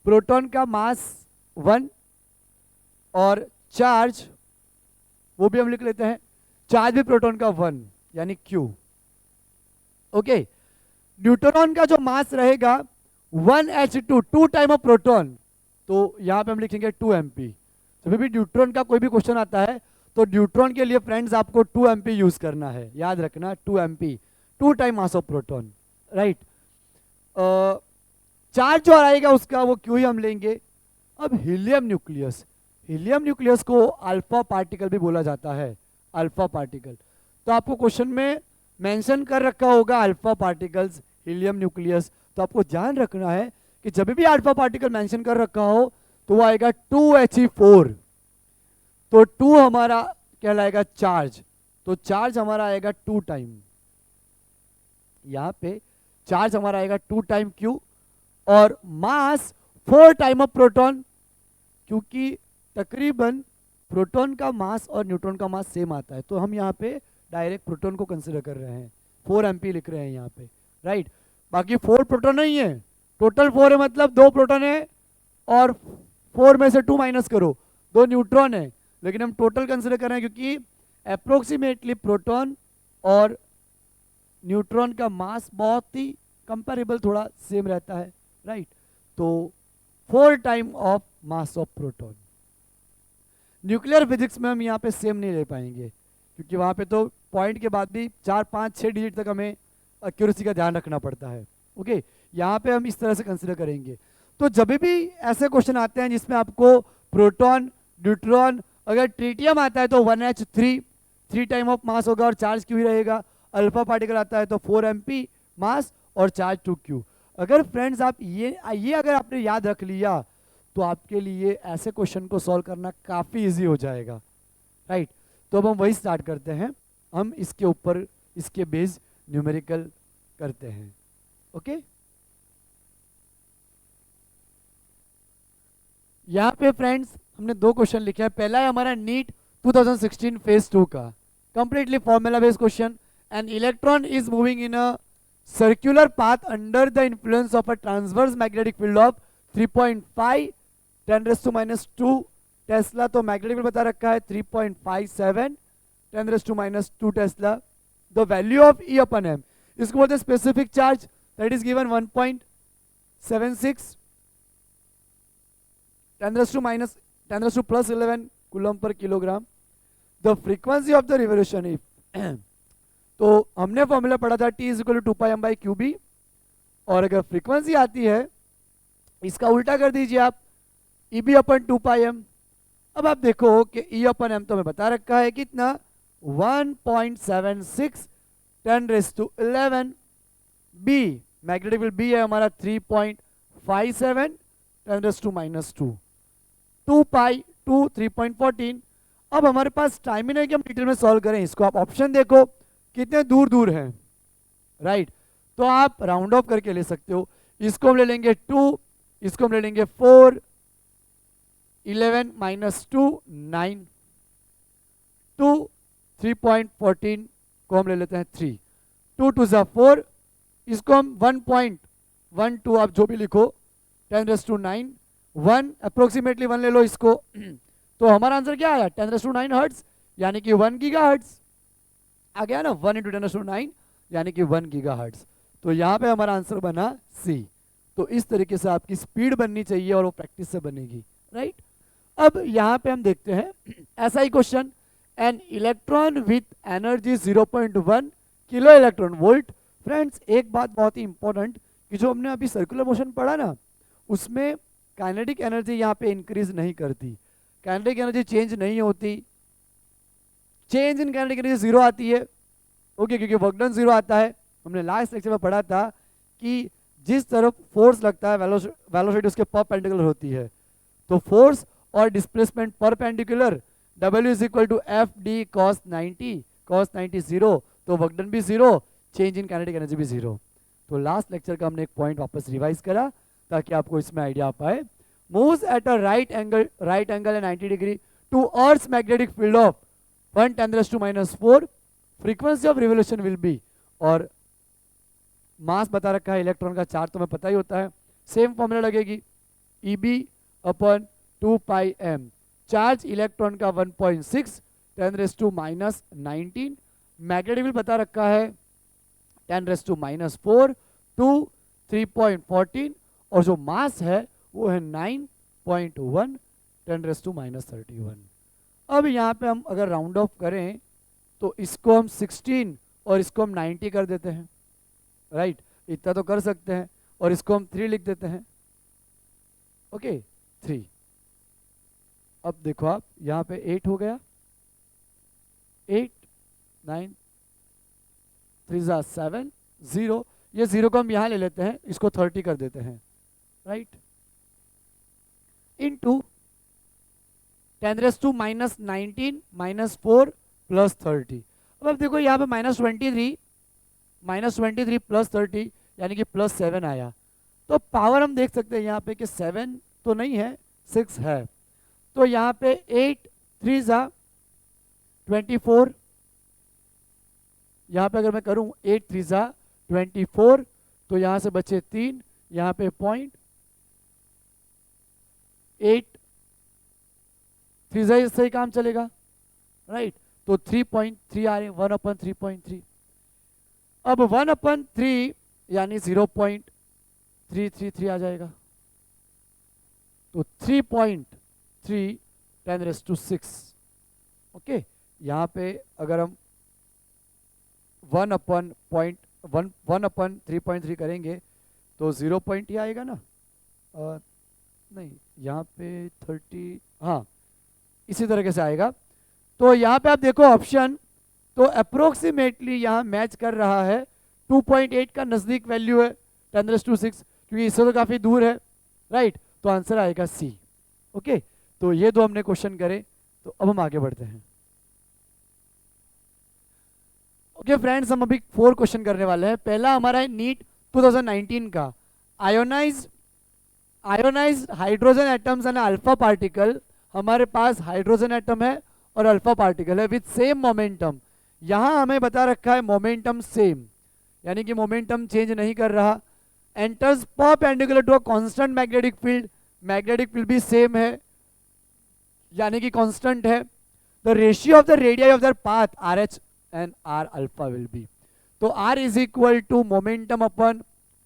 प्रोटॉन का मास 1 और चार्ज वो भी हम लिख लेते हैं, चार्ज भी प्रोटॉन का 1 यानी Q। ओके, न्यूट्रॉन का जो मास रहेगा 1h2, 2 टाइम ऑफ प्रोटॉन, तो यहां पे हम लिखेंगे 2mp। जब भी न्यूट्रॉन का कोई भी क्वेश्चन आता है तो न्यूट्रॉन के लिए फ्रेंड्स आपको 2mp यूज करना है, याद रखना 2mp, 2 time mass of proton, right. Charge जो आएगा उसका वो Q ही हम लेंगे। अब हीलियम न्यूक्लियस, हीलियम न्यूक्लियस को अल्फा पार्टिकल भी बोला जाता है, अल्फा पार्टिकल। तो आपको क्वेश्चन में मेंशन कर रखा होगा अल्फा पार्टिकल्स, हीलियम न्यूक्लियस। तो आपको ध्यान रखना है कि जब भी अल्फा पार्टिकल मेंशन कर रखा हो तो वो आएगा 2He4। तो 2 हमारा कहलाएगा चार्ज, तो चार्ज हमारा आएगा 2 टाइम, यहां पे चार्ज हमारा आएगा 2 टाइम Q, और मास 4 टाइम ऑफ प्रोटॉन, क्योंकि तकरीबन प्रोटॉन का मास और न्यूट्रॉन का मास सेम आता है, तो हम यहाँ पे डायरेक्ट प्रोटॉन को कंसिडर कर रहे हैं, 4mp लिख रहे हैं यहाँ पे, राइट। बाकी 4 प्रोटॉन नहीं है, टोटल 4 है, मतलब 2 प्रोटॉन है और 4 में से 2 माइनस करो, 2 न्यूट्रॉन है, लेकिन हम टोटल कंसिडर कर रहे हैं क्योंकि अप्रोक्सीमेटली प्रोटॉन और न्यूट्रॉन का मास बहुत ही कंपेरेबल, थोड़ा सेम रहता है, राइट। तो 4 time of mass of proton. Nuclear physics में हम यहाँ पे सेम नहीं ले पाएंगे, क्योंकि वहाँ पे तो पॉइंट के बाद भी 4, 5, 6 डिजिट तक हमें एक्यूरेसी का ध्यान रखना पड़ता है। ओके, यहाँ पे हम इस तरह से कंसिडर करेंगे। तो जब भी ऐसे क्वेश्चन आते हैं जिसमें आपको प्रोटॉन, न्यूट्रॉन, अगर ट्रिटियम आता है तो 1h3, 3 टाइम ऑफ मास होगा और चार्ज Q ही रहेगा। अल्फा पार्टिकल आता है तो 4mp मास और चार्ज 2Q। अगर फ्रेंड्स आप ये अगर आपने याद रख लिया तो आपके लिए ऐसे क्वेश्चन को सॉल्व करना काफ़ी इजी हो जाएगा, राइट। तो अब हम वही स्टार्ट करते हैं, हम इसके ऊपर इसके बेस न्यूमेरिकल करते हैं। ओके, यहाँ पे फ्रेंड्स हमने 2 क्वेश्चन लिखे हैं। पहला है हमारा नीट 2016 फेज 2 का completely formula based question. An electron is moving in a circular path under the influence of a transverse magnetic field of 3.5 10⁻² Tesla. तो मैग्नेटिक फील्ड बता रखा है 3.57 10⁻² Tesla. The value of E upon M, इसको बोलते हैं specific charge, that is given 1.76 10⁻+11 coulomb per kilogram. The frequency of the revolution if तो हमने formula पढ़ा था T = 2πm/qb, और अगर फ्रीक्वेंसी आती है इसका उल्टा कर दीजिए आप EB/2πm. अब आप देखो कि E/m तो हमें बता रखा है कितना 1.76 10⁻11. B मैग्नेटिक फील्ड B है हमारा 3.57 10⁻². 2π 3.14. अब हमारे पास टाइम ही नहीं कि हम डिटेल में सॉल्व करें इसको. आप ऑप्शन देखो कितने दूर दूर हैं, राइट. तो आप राउंड ऑफ करके ले सकते हो. इसको हम ले लेंगे 2, इसको हम ले लेंगे 4, 11 - 2 9, 2 3.14 को हम ले लेते हैं 3, 2 2 = 4, इसको हम 1.12 आप जो भी लिखो 10⁻9 1 अप्रोक्सीमेटली 1 ले लो इसको. तो हमारा आंसर क्या आया 10⁻9 हर्ट्ज, यानी कि 1 गीगाहर्ट्ज आ गया ना. 1 × 10⁻9 यानी कि 1 गीगाहर्ट्ज. तो यहाँ पे हमारा आंसर बना C. तो इस तरीके से आपकी स्पीड बननी चाहिए और वो प्रैक्टिस से बनेगी, राइट. अब यहाँ पे हम देखते हैं ऐसा ही question. An electron with energy 0.1 kilo electron volt. Friends एक बात बहुत ही इंपॉर्टेंट कि जो हमने अभी सर्कुलर मोशन पढ़ा ना, उसमें काइनेटिक एनर्जी यहाँ पे इंक्रीज नहीं करती, काइनेटिक एनर्जी चेंज नहीं होती. चेंज इन काइनेटिक एनर्जी 0 आती है, ओके, क्योंकि वर्क डन 0 आता है. हमने लास्ट लेक्चर में पढ़ा था कि जिस तरफ फोर्स लगता है वेलोसिटी उसके परपेंडिकुलर होती है. तो फोर्स और displacement perpendicular, W = FD cos 90, cos 90 0, तो वर्क डन भी 0, चेंज इन काइनेटिक एनर्जी भी 0. तो लास्ट लेक्चर का हमने एक पॉइंट वापस रिवाइज करा ताकि आपको इसमें आइडिया आ पाए. Moves at a right angle and 90 degree to earth magnetic field of 1 10⁻⁴. Frequency of revolution will be, और मास बता रखा है इलेक्ट्रॉन का, चार्ज तो हमें पता ही होता है. सेम फॉर्मूला लगेगी EB/2πm. चार्ज इलेक्ट्रॉन का 1.6 10⁻⁻19. मैग्नेटिक फील्ड बता रखा है 10⁻⁻4 2 3.14, और जो मास है वो है 9.1 10⁻31. अब यहाँ पे हम अगर राउंड ऑफ करें तो इसको हम 16 और इसको हम 90 कर देते हैं, राइट. इतना तो कर सकते हैं, और इसको हम 3 लिख देते हैं, ओके 3. अब देखो आप यहाँ पे 8 हो गया, 8 9 3 = 7 0. ये 0 को हम यहाँ ले लेते हैं, इसको 30 कर देते हैं, राइट. इनटू 10⁻⁻19 -4 + 30. अब देखो यहाँ पे -23 + 30 यानी कि +7 आया. तो पावर हम देख सकते हैं यहाँ पे कि 7 तो नहीं है, 6 है. तो यहाँ पे 8 3 = 24. यहाँ पे अगर मैं करूँ 8 3 = 24, तो यहाँ से बचे 3, यहाँ पे 0.8 3 से ही काम चलेगा, राइट. तो 3.3 आ रहे, 1/3.3. अब 1/3 यानी 0.333 आ जाएगा. तो 3.3 10⁻6. ओके, यहाँ पे अगर हम 1/3.3 करेंगे तो 0 पॉइंट ही आएगा ना. नहीं, यहाँ पे 30, हाँ इसी तरीके से आएगा. तो यहाँ पे आप देखो ऑप्शन, तो अप्रोक्सीमेटली यहाँ मैच कर रहा है. 2.8 का नज़दीक वैल्यू है 10⁻6, क्योंकि इससे तो काफ़ी दूर है, राइट. तो आंसर आएगा C. ओके, तो ये दो हमने क्वेश्चन करे. तो अब हम आगे बढ़ते हैं. ओके फ्रेंड्स, हम अभी 4 क्वेश्चन करने वाले हैं. पहला हमारा है नीट 2019 का. Ionised hydrogen atoms and alpha particle. हमारे पास हाइड्रोजन एटम है और अल्फा पार्टिकल है विथ सेम मोमेंटम। यहां हमें बता रखा है मोमेंटम सेम, यानी कि मोमेंटम चेंज नहीं कर रहा। Enters perpendicular to a constant magnetic field, magnetic field भी सेम है यानी कि कांस्टेंट है। The ratio of the radii of the path r h and r alpha will be, तो r is equal to momentum upon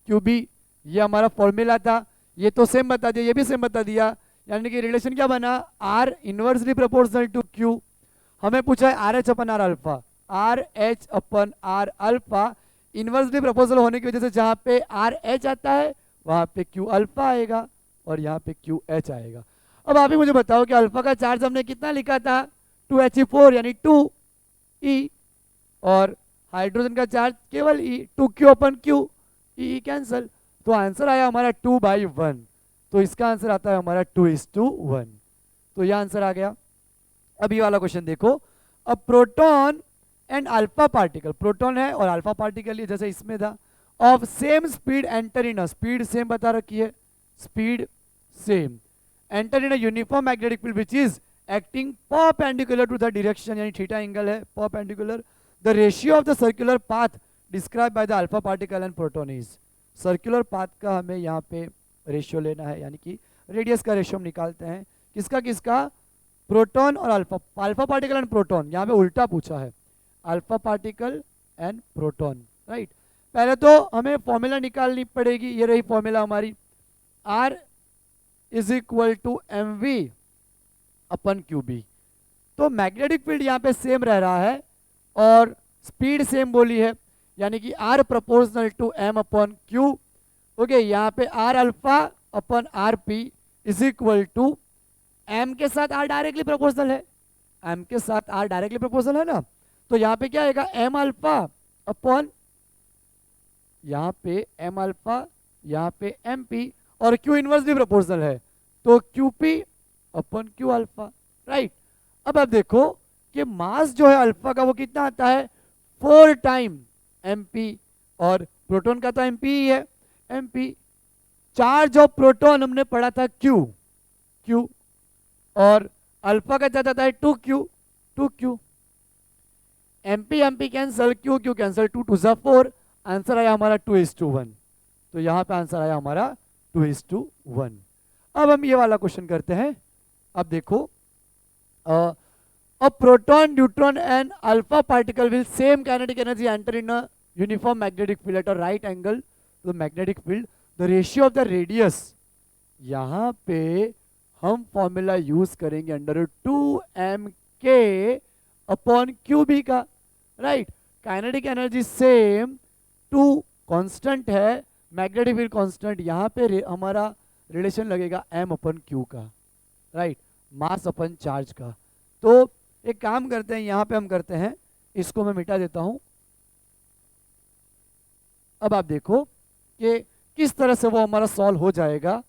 Q B, ये हमारा formula था। ये तो सेम बता दिया, ये भी सेम बता दिया, यानी कि रिलेशन क्या बना, R inversely proportional to Q. हमें पूछा है R H upon R alpha, R H upon R alpha inversely proportional होने की वजह से जहां पे आर एच आता है वहां पे क्यू अल्फा आएगा और यहाँ पे क्यू एच आएगा। अब आप ही मुझे बताओ कि अल्फा का चार्ज हमने कितना लिखा था, 2He4 यानी 2E, और हाइड्रोजन का चार्ज केवल E, 2Q अपन Q, E कैंसल, तो आंसर आया हमारा 2/1। तो इसका आंसर आता है हमारा 2:1, तो यह आंसर आ गया। अब ये वाला क्वेश्चन देखो, अब proton and alpha particle, proton है और अल्फा पार्टिकल जैसे इसमें था, of same speed enter in a, speed same बता रखी है, speed same, enter in a uniform magnetic field which is acting perpendicular to the direction, यानी थीटा एंगल है perpendicular. The ratio of the circular path describe by the alpha particle and proton is, circular path का हमें यहाँ पे ratio लेना है, यानी कि रेडियस का रेशियो हम निकालते हैं, किसका किसका, प्रोटॉन और alpha, alpha particle and proton, यहाँ पे उल्टा पूछा है, alpha particle and proton, right. पहले तो हमें फॉर्मूला निकालनी पड़ेगी, ये रही फॉर्मूला हमारी, R is equal to M V upon Q B. तो मैग्नेटिक फील्ड यहाँ पे सेम रह रहा है और स्पीड सेम बोली है, यानी कि R proportional to M upon Q. Okay, यहाँ पे R alpha upon R P is equal to M के साथ R डायरेक्टली प्रोपोर्शनल है, एम के साथ R डायरेक्टली प्रोपोर्शनल है ना, तो यहाँ पे क्या आएगा एम अल्फा अपॉन, यहाँ पे एम अल्फा, यहाँ पे एम पी, और क्यू इनवर्सली प्रोपोर्शनल है तो Q P upon Q alpha, right. अब आप देखो कि मास जो है अल्फा का वो कितना आता है, 4 टाइम एम पी, और प्रोटॉन का तो एम पी ही है, M P. Charge of proton हमने पढ़ा था क्यू, क्यू, और अल्फा का चार्ज आता है 2Q, 2Q, MP cancel, Q Q cancel, 2 2 जा 4, आंसर आया हमारा 2:1, तो यहाँ पे आंसर आया हमारा 2:1। अब हम ये वाला क्वेश्चन करते हैं। अब देखो, अब proton, neutron and alpha particle will same kinetic energy enter in a uniform magnetic field at a right angle to the magnetic field, the ratio of the radius, यहाँ पे हम फॉर्मूला यूज करेंगे under 2mk upon QB का, right. Kinetic energy same, 2 constant है, magnetic field constant, यहाँ पे हमारा relation लगेगा m अपन क्यू का, राइट, मास अपन चार्ज का। तो एक काम करते हैं, यहाँ पे हम करते हैं, इसको मैं मिटा देता हूं। अब आप देखो कि किस तरह से वो हमारा सॉल्व हो जाएगा।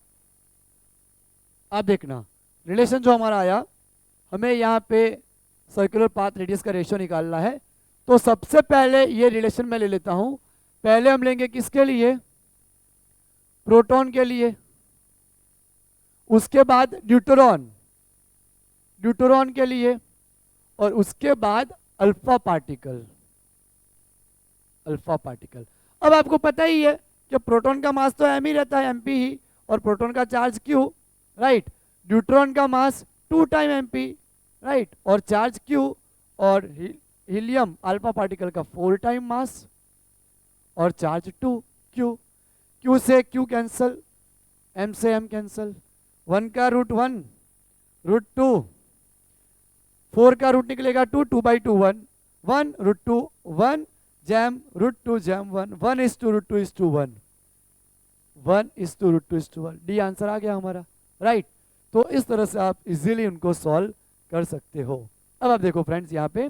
आप देखना, रिलेशन जो हमारा आया, हमें यहाँ पे सर्कुलर पाथ रेडियस का रेशियो निकालना है, तो सबसे पहले ये रिलेशन मैं ले लेता हूं। पहले हम लेंगे किसके लिए, प्रोटॉन के लिए, उसके बाद न्यूट्रॉन, न्यूट्रॉन के लिए, और उसके बाद अल्फा पार्टिकल, अल्फा पार्टिकल। अब आपको पता ही है कि प्रोटॉन का मास तो एम ही रहता है, एमपी ही, और प्रोटॉन का चार्ज क्यू, राइट। न्यूट्रॉन का मास 2 टाइम एमपी, राइट, और चार्ज क्यू, और हीलियम अल्फा पार्टिकल का 4 टाइम मास और चार्ज 2 क्यू, क्यू से क्यू कैंसल, एम से एम कैंसल, 1 का रूट 1, रूट 2, 4 का रूट निकलेगा 2, 2/2 1, 1 रूट 2 1, जैम रूट 2 जैम 1, 1:√2:1, 1:√2:1, डी आंसर आ गया हमारा, राइट। तो इस तरह से आप इजीली उनको सॉल्व कर सकते हो। अब आप देखो फ्रेंड्स, यहाँ पे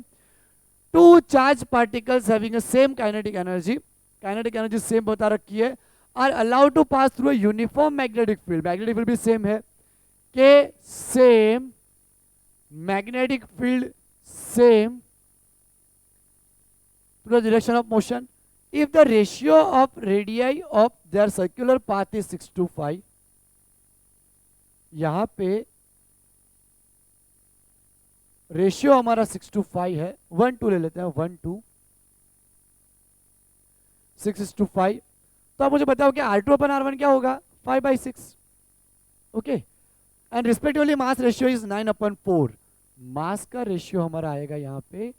2 charge particles having a same kinetic energy same बता रखी है, are allowed to pass through a uniform magnetic field, magnetic field भी सेम है, के same magnetic field same to the direction of motion if the ratio of radii of their circular path is 6:5। यहाँ पे ratio हमारा 6:5 है, 1:2 ले लेते हैं, 1:2, 6:5। तो आप मुझे बताओ कि R2/R1 क्या होगा, 5/6। Okay, and respectively mass ratio is 9/4। मास का रेशियो हमारा आएगा यहाँ पे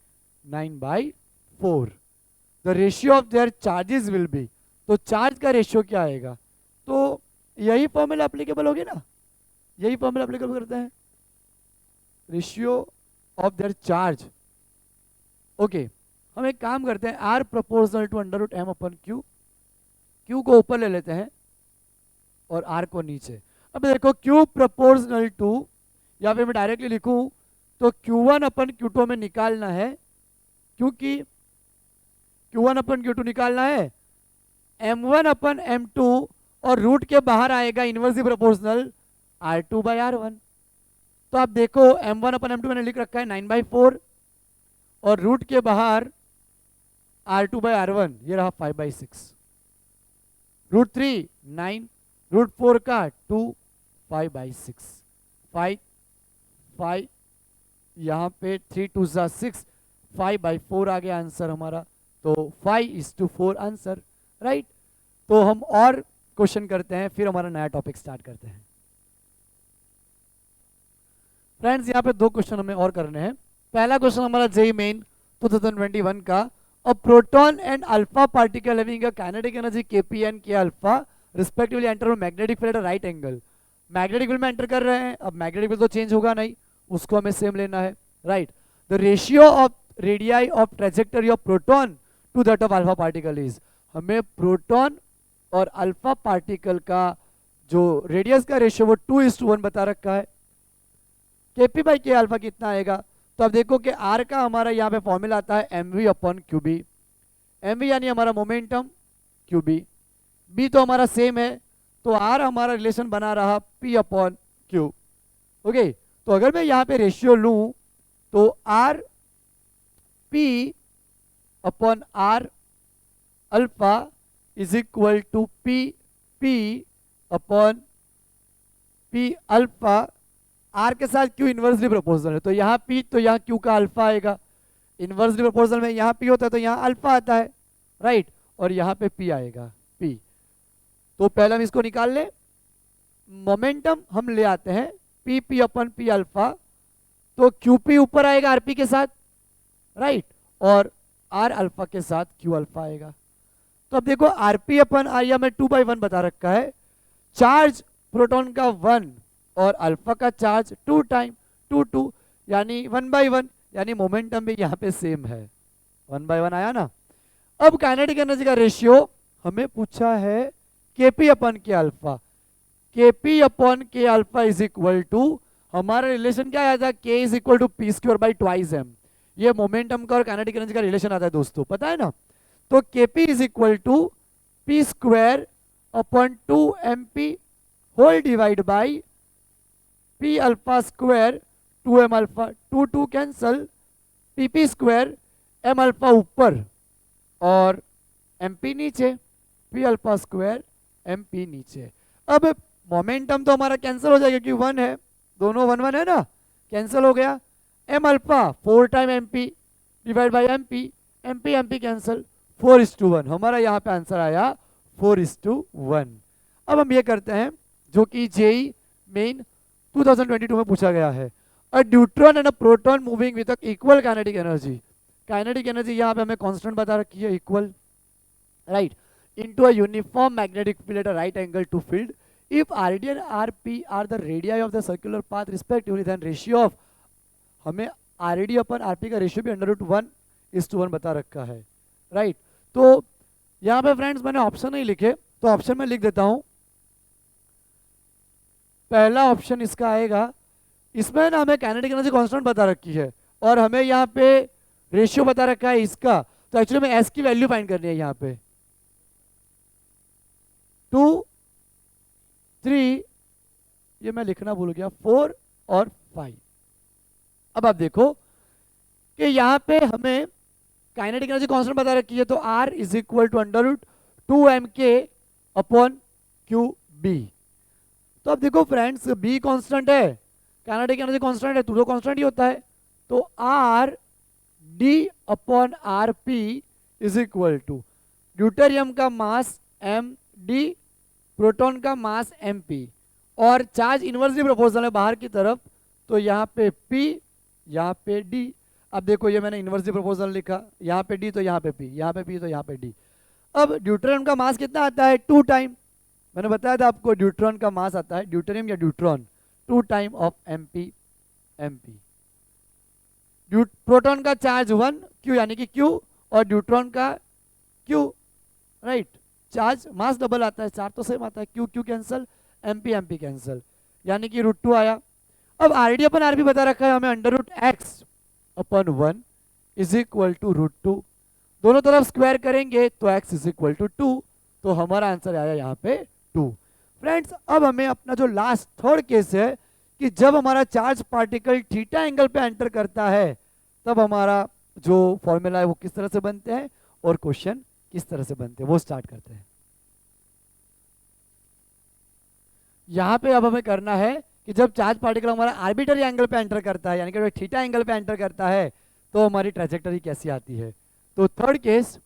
9/4। The ratio of their charges will be, तो चार्ज का रेशियो क्या आएगा, तो यही फॉर्मूला एप्लीकेबल होगी ना, यही फॉर्मूला एप्लीकेबल करते हैं, ratio of their charge. Okay, हम एक काम करते हैं, R proportional to √m/q, Q को ऊपर ले लेते हैं और R को नीचे। अब देखो Q प्रोपोर्शनल टू, या फिर मैं डायरेक्टली लिखूं तो Q1/Q2 में निकालना है, क्योंकि Q1/Q2 निकालना है, M1/M2 और रूट के बाहर आएगा इनवर्सली प्रोपोर्शनल R2/R1। तो आप देखो M1/M2 मैंने लिख रखा है 9/4 और रूट के बाहर R2/R1 ये रहा 5/6, √3 9, √4 का 2, 5/6, 5 यहाँ पे 3 2 6, 5/4 आ गया आंसर हमारा, तो 5:4 आंसर, राइट। तो हम और क्वेश्चन करते हैं, फिर हमारा नया टॉपिक स्टार्ट करते हैं। फ्रेंड्स यहाँ पे 2 क्वेश्चन हमें और करने हैं। पहला क्वेश्चन हमारा जेईई मेन 2021 का, a proton and alpha particle having a kinetic energy Kp and K alpha respectively enter magnetic field eight right angle. Magnetic field में एंटर कर रहे हैं, अब मैग्नेटिक फील्ड तो चेंज होगा नहीं, उसको हमें सेम लेना है, right. The ratio of radii of trajectory of proton to that of alpha particle is, हमें प्रोटॉन और अल्फा पार्टिकल का जो रेडियस का रेशियो वो 2:1 बता रखा है। Kp/K अल्फा कितना आएगा, तो अब देखो कि R का हमारा यहाँ पे फॉर्मूला आता है mv/qb, mv यानी हमारा मोमेंटम, qb, b तो हमारा सेम है, तो R हमारा रिलेशन बना रहा p/q। ओके, तो अगर मैं यहाँ पे रेशियो लूं तो R p/R alpha is equal to p alpha, R के साथ Q इनवर्सली प्रोपोर्शनल है, तो यहाँ P तो यहाँ Q का अल्फा आएगा, इनवर्सली प्रोपोर्शनल में यहाँ P होता है तो यहाँ अल्फा आता है, राइट, और यहाँ पे P आएगा, P। तो पहले हम इसको निकाल ले, मोमेंटम हम ले आते हैं P अल्फा, तो QP ऊपर आएगा RP के साथ, राइट, और R अल्फा के साथ Q अल्फा आएगा। तो अब देखो RP/R या मैं 2/1 बता रखा है, चार्ज प्रोटॉन का 1 और अल्फा का चार्ज 2 टाइम 2 यानी 1/1, यानी मोमेंटम भी यहाँ पे सेम है, 1/1 आया ना। अब काइनेटिक एनर्जी का रेशियो हमें पूछा है Kp/K alpha, Kp/K alpha is equal to, हमारा रिलेशन क्या आया था, K is equal to p²/2m, ये मोमेंटम का और काइनेटिक एनर्जी का रिलेशन आता है दोस्तों, पता है ना। तो Kp is equal to p²/2mp whole divide by p alpha square 2m alpha, 2 cancel, pp² m alpha ऊपर और mp नीचे, p अल्फा स्क्वायर mp नीचे। अब मोमेंटम तो हमारा कैंसिल हो जाएगा क्योंकि 1 है, दोनों 1 1 है ना, कैंसिल हो गया, m alpha 4 time mp divide by mp, mp cancel, 4:1, हमारा यहाँ पे आंसर आया 4:1। अब हम ये करते हैं जो कि जेईई मेन 2022 में पूछा गया है, a neutron and a proton moving with equal kinetic energy, kinetic energy यहाँ पे हमें कांस्टेंट बता रखी है equal, right, into a uniform magnetic field at a right angle to field, if RD and RP are the radii of the circular path respectively, then ratio of, हमें RD/RP का ratio भी √1:1 बता रखा है, right. तो यहाँ पे friends मैंने ऑप्शन नहीं लिखे, तो ऑप्शन में लिख देता हूँ, पहला ऑप्शन इसका आएगा, इसमें ना हमें काइनेटिक एनर्जी कांस्टेंट बता रखी है और हमें यहाँ पे रेशियो बता रखा है इसका, तो एक्चुअली में S की वैल्यू फाइंड करनी है यहाँ पे 2 3, ये मैं लिखना भूल गया, 4 और 5। अब आप देखो कि यहाँ पे हमें काइनेटिक एनर्जी कांस्टेंट बता रखी है, तो R is equal to √2mk/qb। तो अब देखो फ्रेंड्स, B कांस्टेंट है, काइनेटिक एनर्जी कांस्टेंट है, तो कांस्टेंट ही होता है, तो R D upon R P is equal to deuterium का मास एम डी, प्रोटॉन का मास एम पी, और चार्ज इनवर्सली प्रोपोर्शनल है बाहर की तरफ, तो यहाँ पे P, यहाँ पे D। अब देखो ये मैंने इनवर्सली प्रोपोर्शनल लिखा, यहाँ पे D तो यहाँ पे P, यहाँ पे P तो यहाँ पे D। अब ड्यूटेरियम का मास कितना आता है? 2 टाइम। मैंने बताया था आपको ड्यूट्रॉन का मास आता है, ड्यूटेरियम या deuteron 2 time of MP। Proton का चार्ज 1 Q यानी कि Q, और ड्यूट्रॉन का Q, right. Charge mass double आता है, चार्ज तो सेम आता है, Q Q cancel, MP cancel, यानी कि √2 आया। अब RD अपन RB बता रखा है हमें √x upon 1 is equal to √2, दोनों तरफ स्क्वायर करेंगे तो x इज इक्वल टू 2, तो हमारा आंसर आया यहाँ पे 2। फ्रेंड्स अब हमें अपना जो लास्ट थर्ड केस है कि जब हमारा चार्ज पार्टिकल थीटा एंगल पे एंटर करता है तब हमारा जो फॉर्मूला है वो किस तरह से बनते हैं और क्वेश्चन किस तरह से बनते हैं वो स्टार्ट करते हैं। यहां पे अब हमें करना है कि जब चार्ज पार्टिकल हमारा आर्बिटरी एंगल पे एंटर करता है यानी कि थीटा एंगल पे एंटर करता है तो हमारी ट्रेजेक्टरी कैसी आती है। तो third case,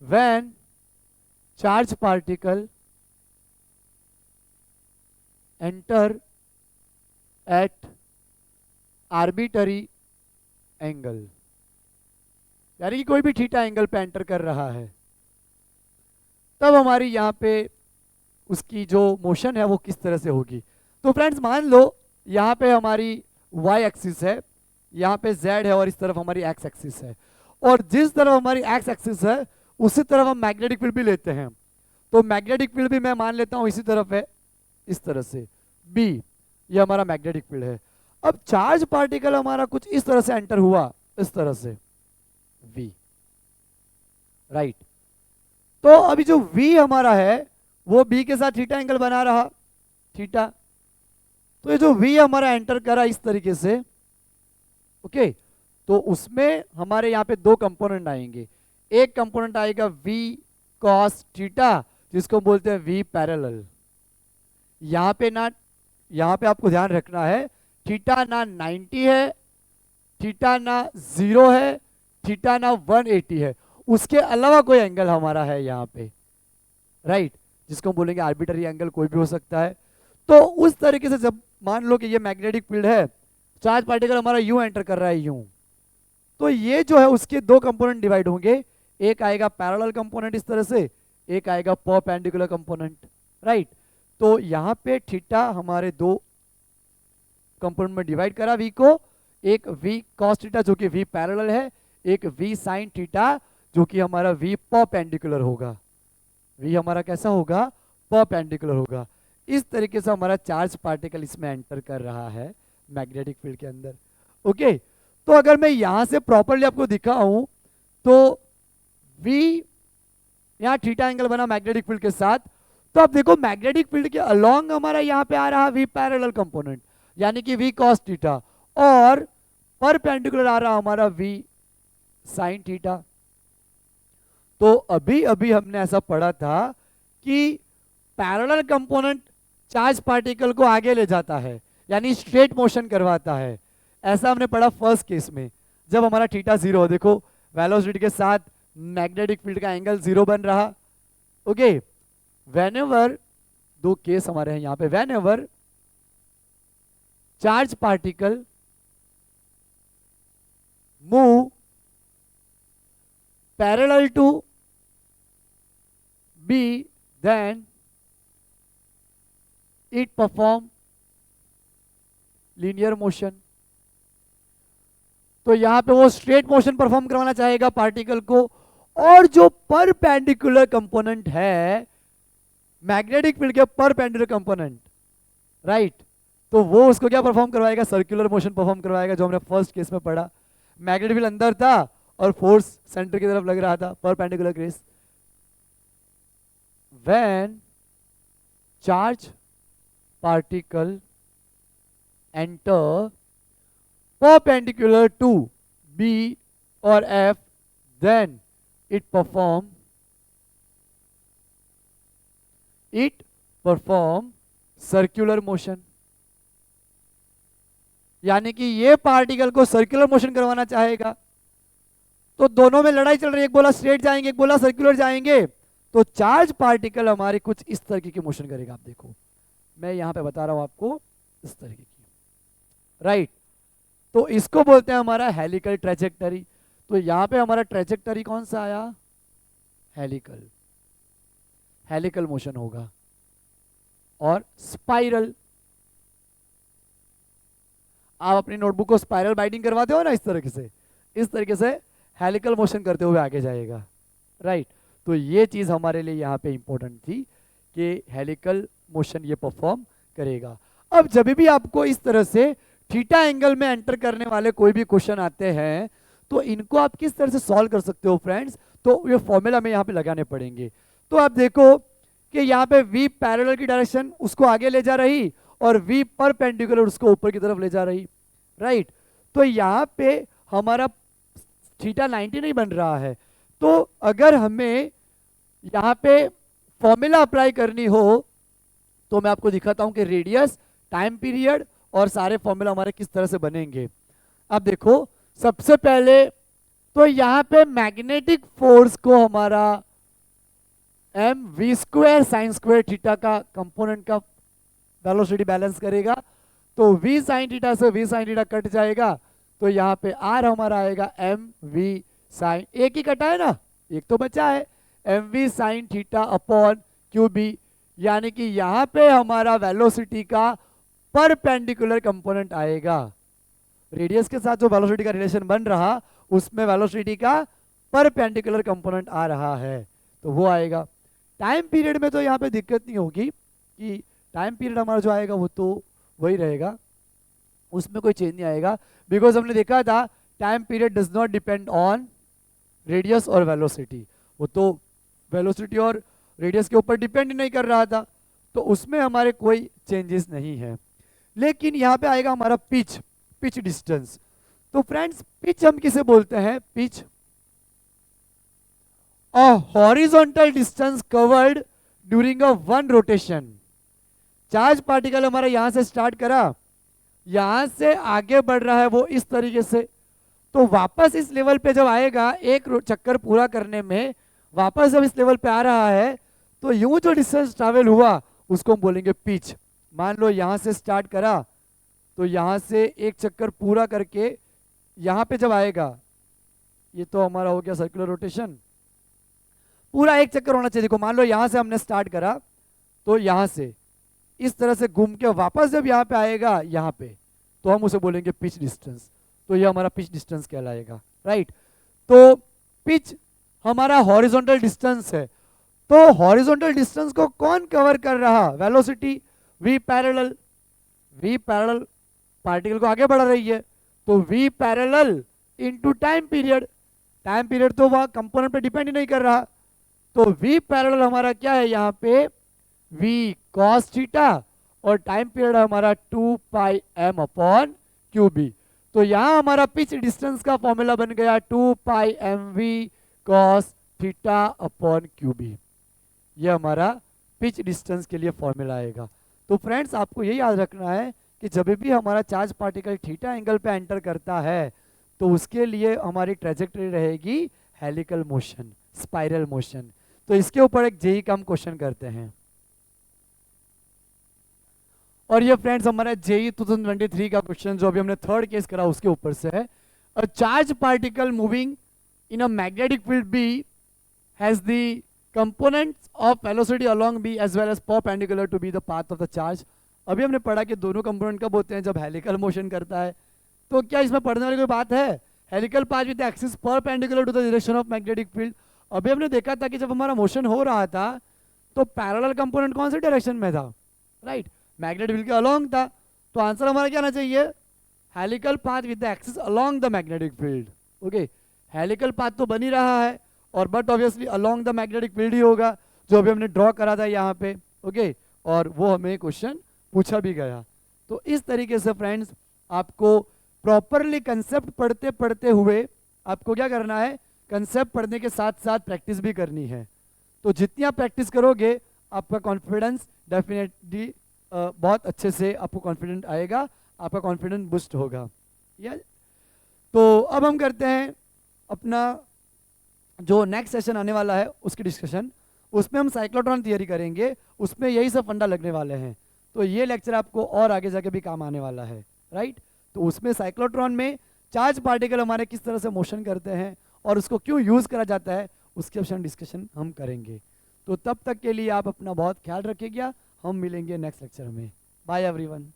when charge particle enter eight arbitrary angle, यानी कि कोई भी थीटा एंगल पे एंटर कर रहा है, तब हमारी यहाँ पे उसकी जो मोशन है वो किस तरह से होगी। तो फ्रेंड्स मान लो यहाँ पे हमारी y एक्सिस है, यहाँ पे z है और इस तरफ हमारी x एक्सिस है, और जिस तरफ हमारी x एक्सिस है उसी तरफ हम मैग्नेटिक फील्ड भी लेते हैं। तो मैग्नेटिक फील्ड भी मैं मान लेता हूँ इसी तरफ है, इस तरह से B, ये हमारा मैग्नेटिक फील्ड है। अब चार्ज पार्टिकल हमारा कुछ इस तरह से एंटर हुआ, इस तरह से V, राइट। तो अभी जो V हमारा है वो B के साथ थीटा एंगल बना रहा, थीटा। तो ये जो V हमारा एंटर करा इस तरीके से, ओके, तो उसमें हमारे यहाँ पे 2 कंपोनेंट आएंगे। एक कंपोनेंट आएगा V cos थीटा जिसको बोलते हैं V पैरेलल। यहाँ पे आपको ध्यान रखना है थीटा ना 90 है, थीटा ना 0 है, थीटा ना 180 है, उसके अलावा कोई एंगल हमारा है यहाँ पे, राइट, जिसको हम बोलेंगे आर्बिटरी एंगल, कोई भी हो सकता है। तो उस तरीके से जब मान लो कि ये मैग्नेटिक फील्ड है, चार्ज पार्टिकल हमारा यूं एंटर कर रहा है यूं, तो ये जो है उसके 2 कंपोनेंट डिवाइड होंगे, एक आएगा पैरेलल कंपोनेंट इस तरह से, एक आएगा परपेंडिकुलर कंपोनेंट, राइट। तो यहाँ पे थीटा हमारे 2 कंपोनेंट में डिवाइड करा V को, एक V cos थीटा जो कि V पैरेलल है, एक V sin थीटा जो कि हमारा V परपेंडिकुलर होगा। V हमारा कैसा होगा? परपेंडिकुलर होगा। इस तरीके से हमारा चार्ज पार्टिकल इसमें एंटर कर रहा है मैग्नेटिक फील्ड के अंदर, ओके। तो अगर मैं यहां से प्रॉपर्ली आपको दिखाऊं तो V यहाँ थीटा एंगल बना मैग्नेटिक फील्ड के साथ, तो आप देखो मैग्नेटिक फील्ड के अलोंग हमारा यहाँ पे आ रहा V पैरेलल कंपोनेंट यानी कि V cos थीटा, और परपेंडिकुलर आ रहा हमारा V sin थीटा। तो अभी अभी हमने ऐसा पढ़ा था कि पैरेलल कंपोनेंट चार्ज पार्टिकल को आगे ले जाता है यानी स्ट्रेट मोशन करवाता है। ऐसा हमने पढ़ा फर्स्ट केस में जब हमारा थीटा 0 हो, देखो वेलोसिटी के साथ मैग्नेटिक फील्ड का एंगल 0 बन रहा, ओके। व्हेनेवर 2 केस हमारे हैं यहाँ पे, whenever charge particle move parallel to B, then it perform linear motion। तो यहां पे वो स्ट्रेट मोशन परफॉर्म करवाना चाहेगा पार्टिकल को, और जो परपेंडिकुलर कंपोनेंट है मैग्नेटिक फील्ड के परपेंडिकुलर कंपोनेंट, राइट, तो वो उसको क्या परफॉर्म करवाएगा? सर्कुलर मोशन परफॉर्म करवाएगा, जो हमने फर्स्ट केस में पढ़ा। मैग्नेटिक फील्ड अंदर था और फोर्स सेंटर की तरफ लग रहा था, perpendicular case. When charge particle enter perpendicular to B or F, then it perform circular motion। यानी कि ये पार्टिकल को सर्कुलर मोशन करवाना चाहेगा, तो दोनों में लड़ाई चल रही है, एक बोला स्ट्रेट जाएंगे, एक बोला सर्कुलर जाएंगे, तो चार्ज पार्टिकल हमारे कुछ इस तरीके की मोशन करेगा। आप देखो मैं यहां पे बता रहा हूं आपको, इस तरीके की, राइट। तो इसको बोलते हैं हमारा हेलिकल ट्रेजेक्टरी। तो यहां पे हमारा ट्रेजेक्टरी कौन सा आया, हेलिकल, हेलिकल मोशन होगा। और स्पाइरल, आप अपनी नोटबुक को स्पाइरल बाइंडिंग करवाते हो ना, इस तरीके से हेलिकल मोशन करते हुए आगे जाएगा, राइट। तो ये चीज हमारे लिए यहाँ पे इंपॉर्टेंट थी कि हेलिकल मोशन ये परफॉर्म करेगा। अब जब भी आपको इस तरह से थीटा एंगल में एंटर करने वाले कोई भी क्वेश्चन आते हैं, तो इनको आप किस तरह से सॉल्व कर सकते हो फ्रेंड्स, तो ये फॉर्मूला में यहाँ पे लगाने पड़ेंगे। तो आप देखो कि यहाँ पे v पैरेलल की डायरेक्शन उसको आगे ले जा रही और v परपेंडिकुलर उसको ऊपर की तरफ ले जा रही, राइट। तो यहाँ पे हमारा थीटा 90 नहीं बन रहा है। तो अगर हमें यहाँ पे फॉर्मूला अप्लाई करनी हो, तो मैं आपको दिखाता हूं कि रेडियस, टाइम पीरियड और सारे फॉर्मूला हमारे किस तरह से बनेंगे। अब देखो सबसे पहले तो यहाँ पे मैग्नेटिक फोर्स को हमारा M V square sine square theta का कंपोनेंट का वेलोसिटी बैलेंस करेगा। तो v साइन थीटा से v साइन थीटा कट जाएगा, तो यहाँ पे r हमारा आएगा एम वी साइन, एक ही कटा है ना, एक तो बचा है, M V sine theta upon Q B. यानी कि यहाँ पे हमारा वेलोसिटी का परपेंडिकुलर कंपोनेंट आएगा। रेडियस के साथ जो वेलोसिटी का रिलेशन बन रहा, उसमें वेलोसिटी का परपेंडिकुलर कंपोनेंट आ रहा है, तो वो आएगा। टाइम पीरियड में तो यहाँ पे दिक्कत नहीं होगी कि टाइम पीरियड हमारा जो आएगा वो तो वही रहेगा, उसमें कोई चेंज नहीं आएगा, बिकॉज हमने देखा था time period does not depend on radius और वेलोसिटी, वो तो वेलोसिटी और रेडियस के ऊपर डिपेंड नहीं कर रहा था, तो उसमें हमारे कोई चेंजेस नहीं है। लेकिन यहाँ पे आएगा हमारा पिच, पिच डिस्टेंस। तो फ्रेंड्स पिच हम किसे बोलते हैं, pitch a horizontal distance covered during a one rotation. Charge particle हमारा यहां से स्टार्ट करा, यहां से आगे बढ़ रहा है वो इस तरीके से, तो वापस इस लेवल पे जब आएगा, एक चक्कर पूरा करने में वापस जब इस लेवल पे आ रहा है, तो यूं जो डिस्टेंस ट्रैवल हुआ उसको हम बोलेंगे पिच। मान लो यहां से स्टार्ट करा, तो यहां से एक चक्कर पूरा करके यहां पे जब आएगा, ये तो हमारा हो गया सर्कुलर रोटेशन, पूरा एक चक्कर होना चाहिए। देखो मान लो यहां से हमने स्टार्ट करा, तो यहां से इस तरह से घूम के वापस जब यहाँ पे आएगा यहाँ पे, तो हम उसे बोलेंगे पिच डिस्टेंस। तो ये हमारा पिच डिस्टेंस कहलाएगा, राइट। तो पिच हमारा हॉरिजॉन्टल डिस्टेंस है, तो हॉरिजॉन्टल डिस्टेंस को कौन कवर कर रहा, velocity v parallel, v parallel particle को आगे बढ़ा रही है, तो v parallel into time period, time period तो वह कंपोनेंट पे डिपेंड ही नहीं कर रहा, तो v पैरेलल हमारा क्या है यहाँ पे v cos थीटा और टाइम पीरियड हमारा 2 पाई m अपॉन क्यू बी। तो यहां हमारा पिच डिस्टेंस का फॉर्मूला बन गया 2 pi m v cos theta upon Q B. ये हमारा पिच डिस्टेंस के लिए फॉर्मूला आएगा। तो फ्रेंड्स आपको ये याद रखना है कि जब भी हमारा चार्ज पार्टिकल थीटा एंगल पे एंटर करता है, तो उसके लिए हमारी ट्रेजेक्टरी रहेगी हेलिकल मोशन, स्पाइरल मोशन। तो इसके ऊपर एक जेई का हम क्वेश्चन करते हैं, और ये फ्रेंड्स हमारा जेई 2023 का क्वेश्चन जो अभी हमने थर्ड केस करा उसके ऊपर से है। A charge particle moving in a magnetic field B has the components of velocity along B as well as perpendicular to B the path of the charge. अभी हमने पढ़ा कि दोनों कंपोनेंट कब होते हैं, जब हेलिकल मोशन करता है। तो क्या इसमें पढ़ने वाली कोई बात है, helical path with axis perpendicular to the direction of magnetic field. अभी हमने देखा था कि जब हमारा मोशन हो रहा था तो पैरेलल कंपोनेंट कौन से डायरेक्शन में था, राइट, मैग्नेटिक फील्ड के अलोंग था। तो आंसर हमारा क्या आना चाहिए, helical path with the axis along the magnetic field. Okay, helical path तो बन ही रहा है, और but obviously along the magnetic field ही होगा, जो अभी हमने ड्रॉ करा था यहाँ पे। ओके, और वो हमें क्वेश्चन पूछा भी गया। तो इस तरीके से फ्रेंड्स आपको प्रॉपरली कंसेप्ट पढ़ते पढ़ते हुए आपको क्या करना है, कंसेप्ट पढ़ने के साथ साथ प्रैक्टिस भी करनी है। तो जितनी आप प्रैक्टिस करोगे आपका कॉन्फिडेंस डेफिनेटली बहुत अच्छे से आपको कॉन्फिडेंट आएगा, आपका कॉन्फिडेंस बूस्ट होगा। या तो अब हम करते हैं अपना जो नेक्स्ट सेशन आने वाला है उसकी डिस्कशन। उसमें हम साइक्लोट्रॉन थियरी करेंगे, उसमें यही सब फंडा लगने वाले हैं। तो ये लेक्चर आपको और आगे जाके भी काम आने वाला है, राइट। तो उसमें साइक्लोट्रॉन में चार्ज पार्टिकल हमारे किस तरह से मोशन करते हैं और उसको क्यों यूज़ करा जाता है, उसके ऑप्शन डिस्कशन हम करेंगे। तो तब तक के लिए आप अपना बहुत ख्याल रखिएगा, हम मिलेंगे नेक्स्ट लेक्चर में। Bye everyone.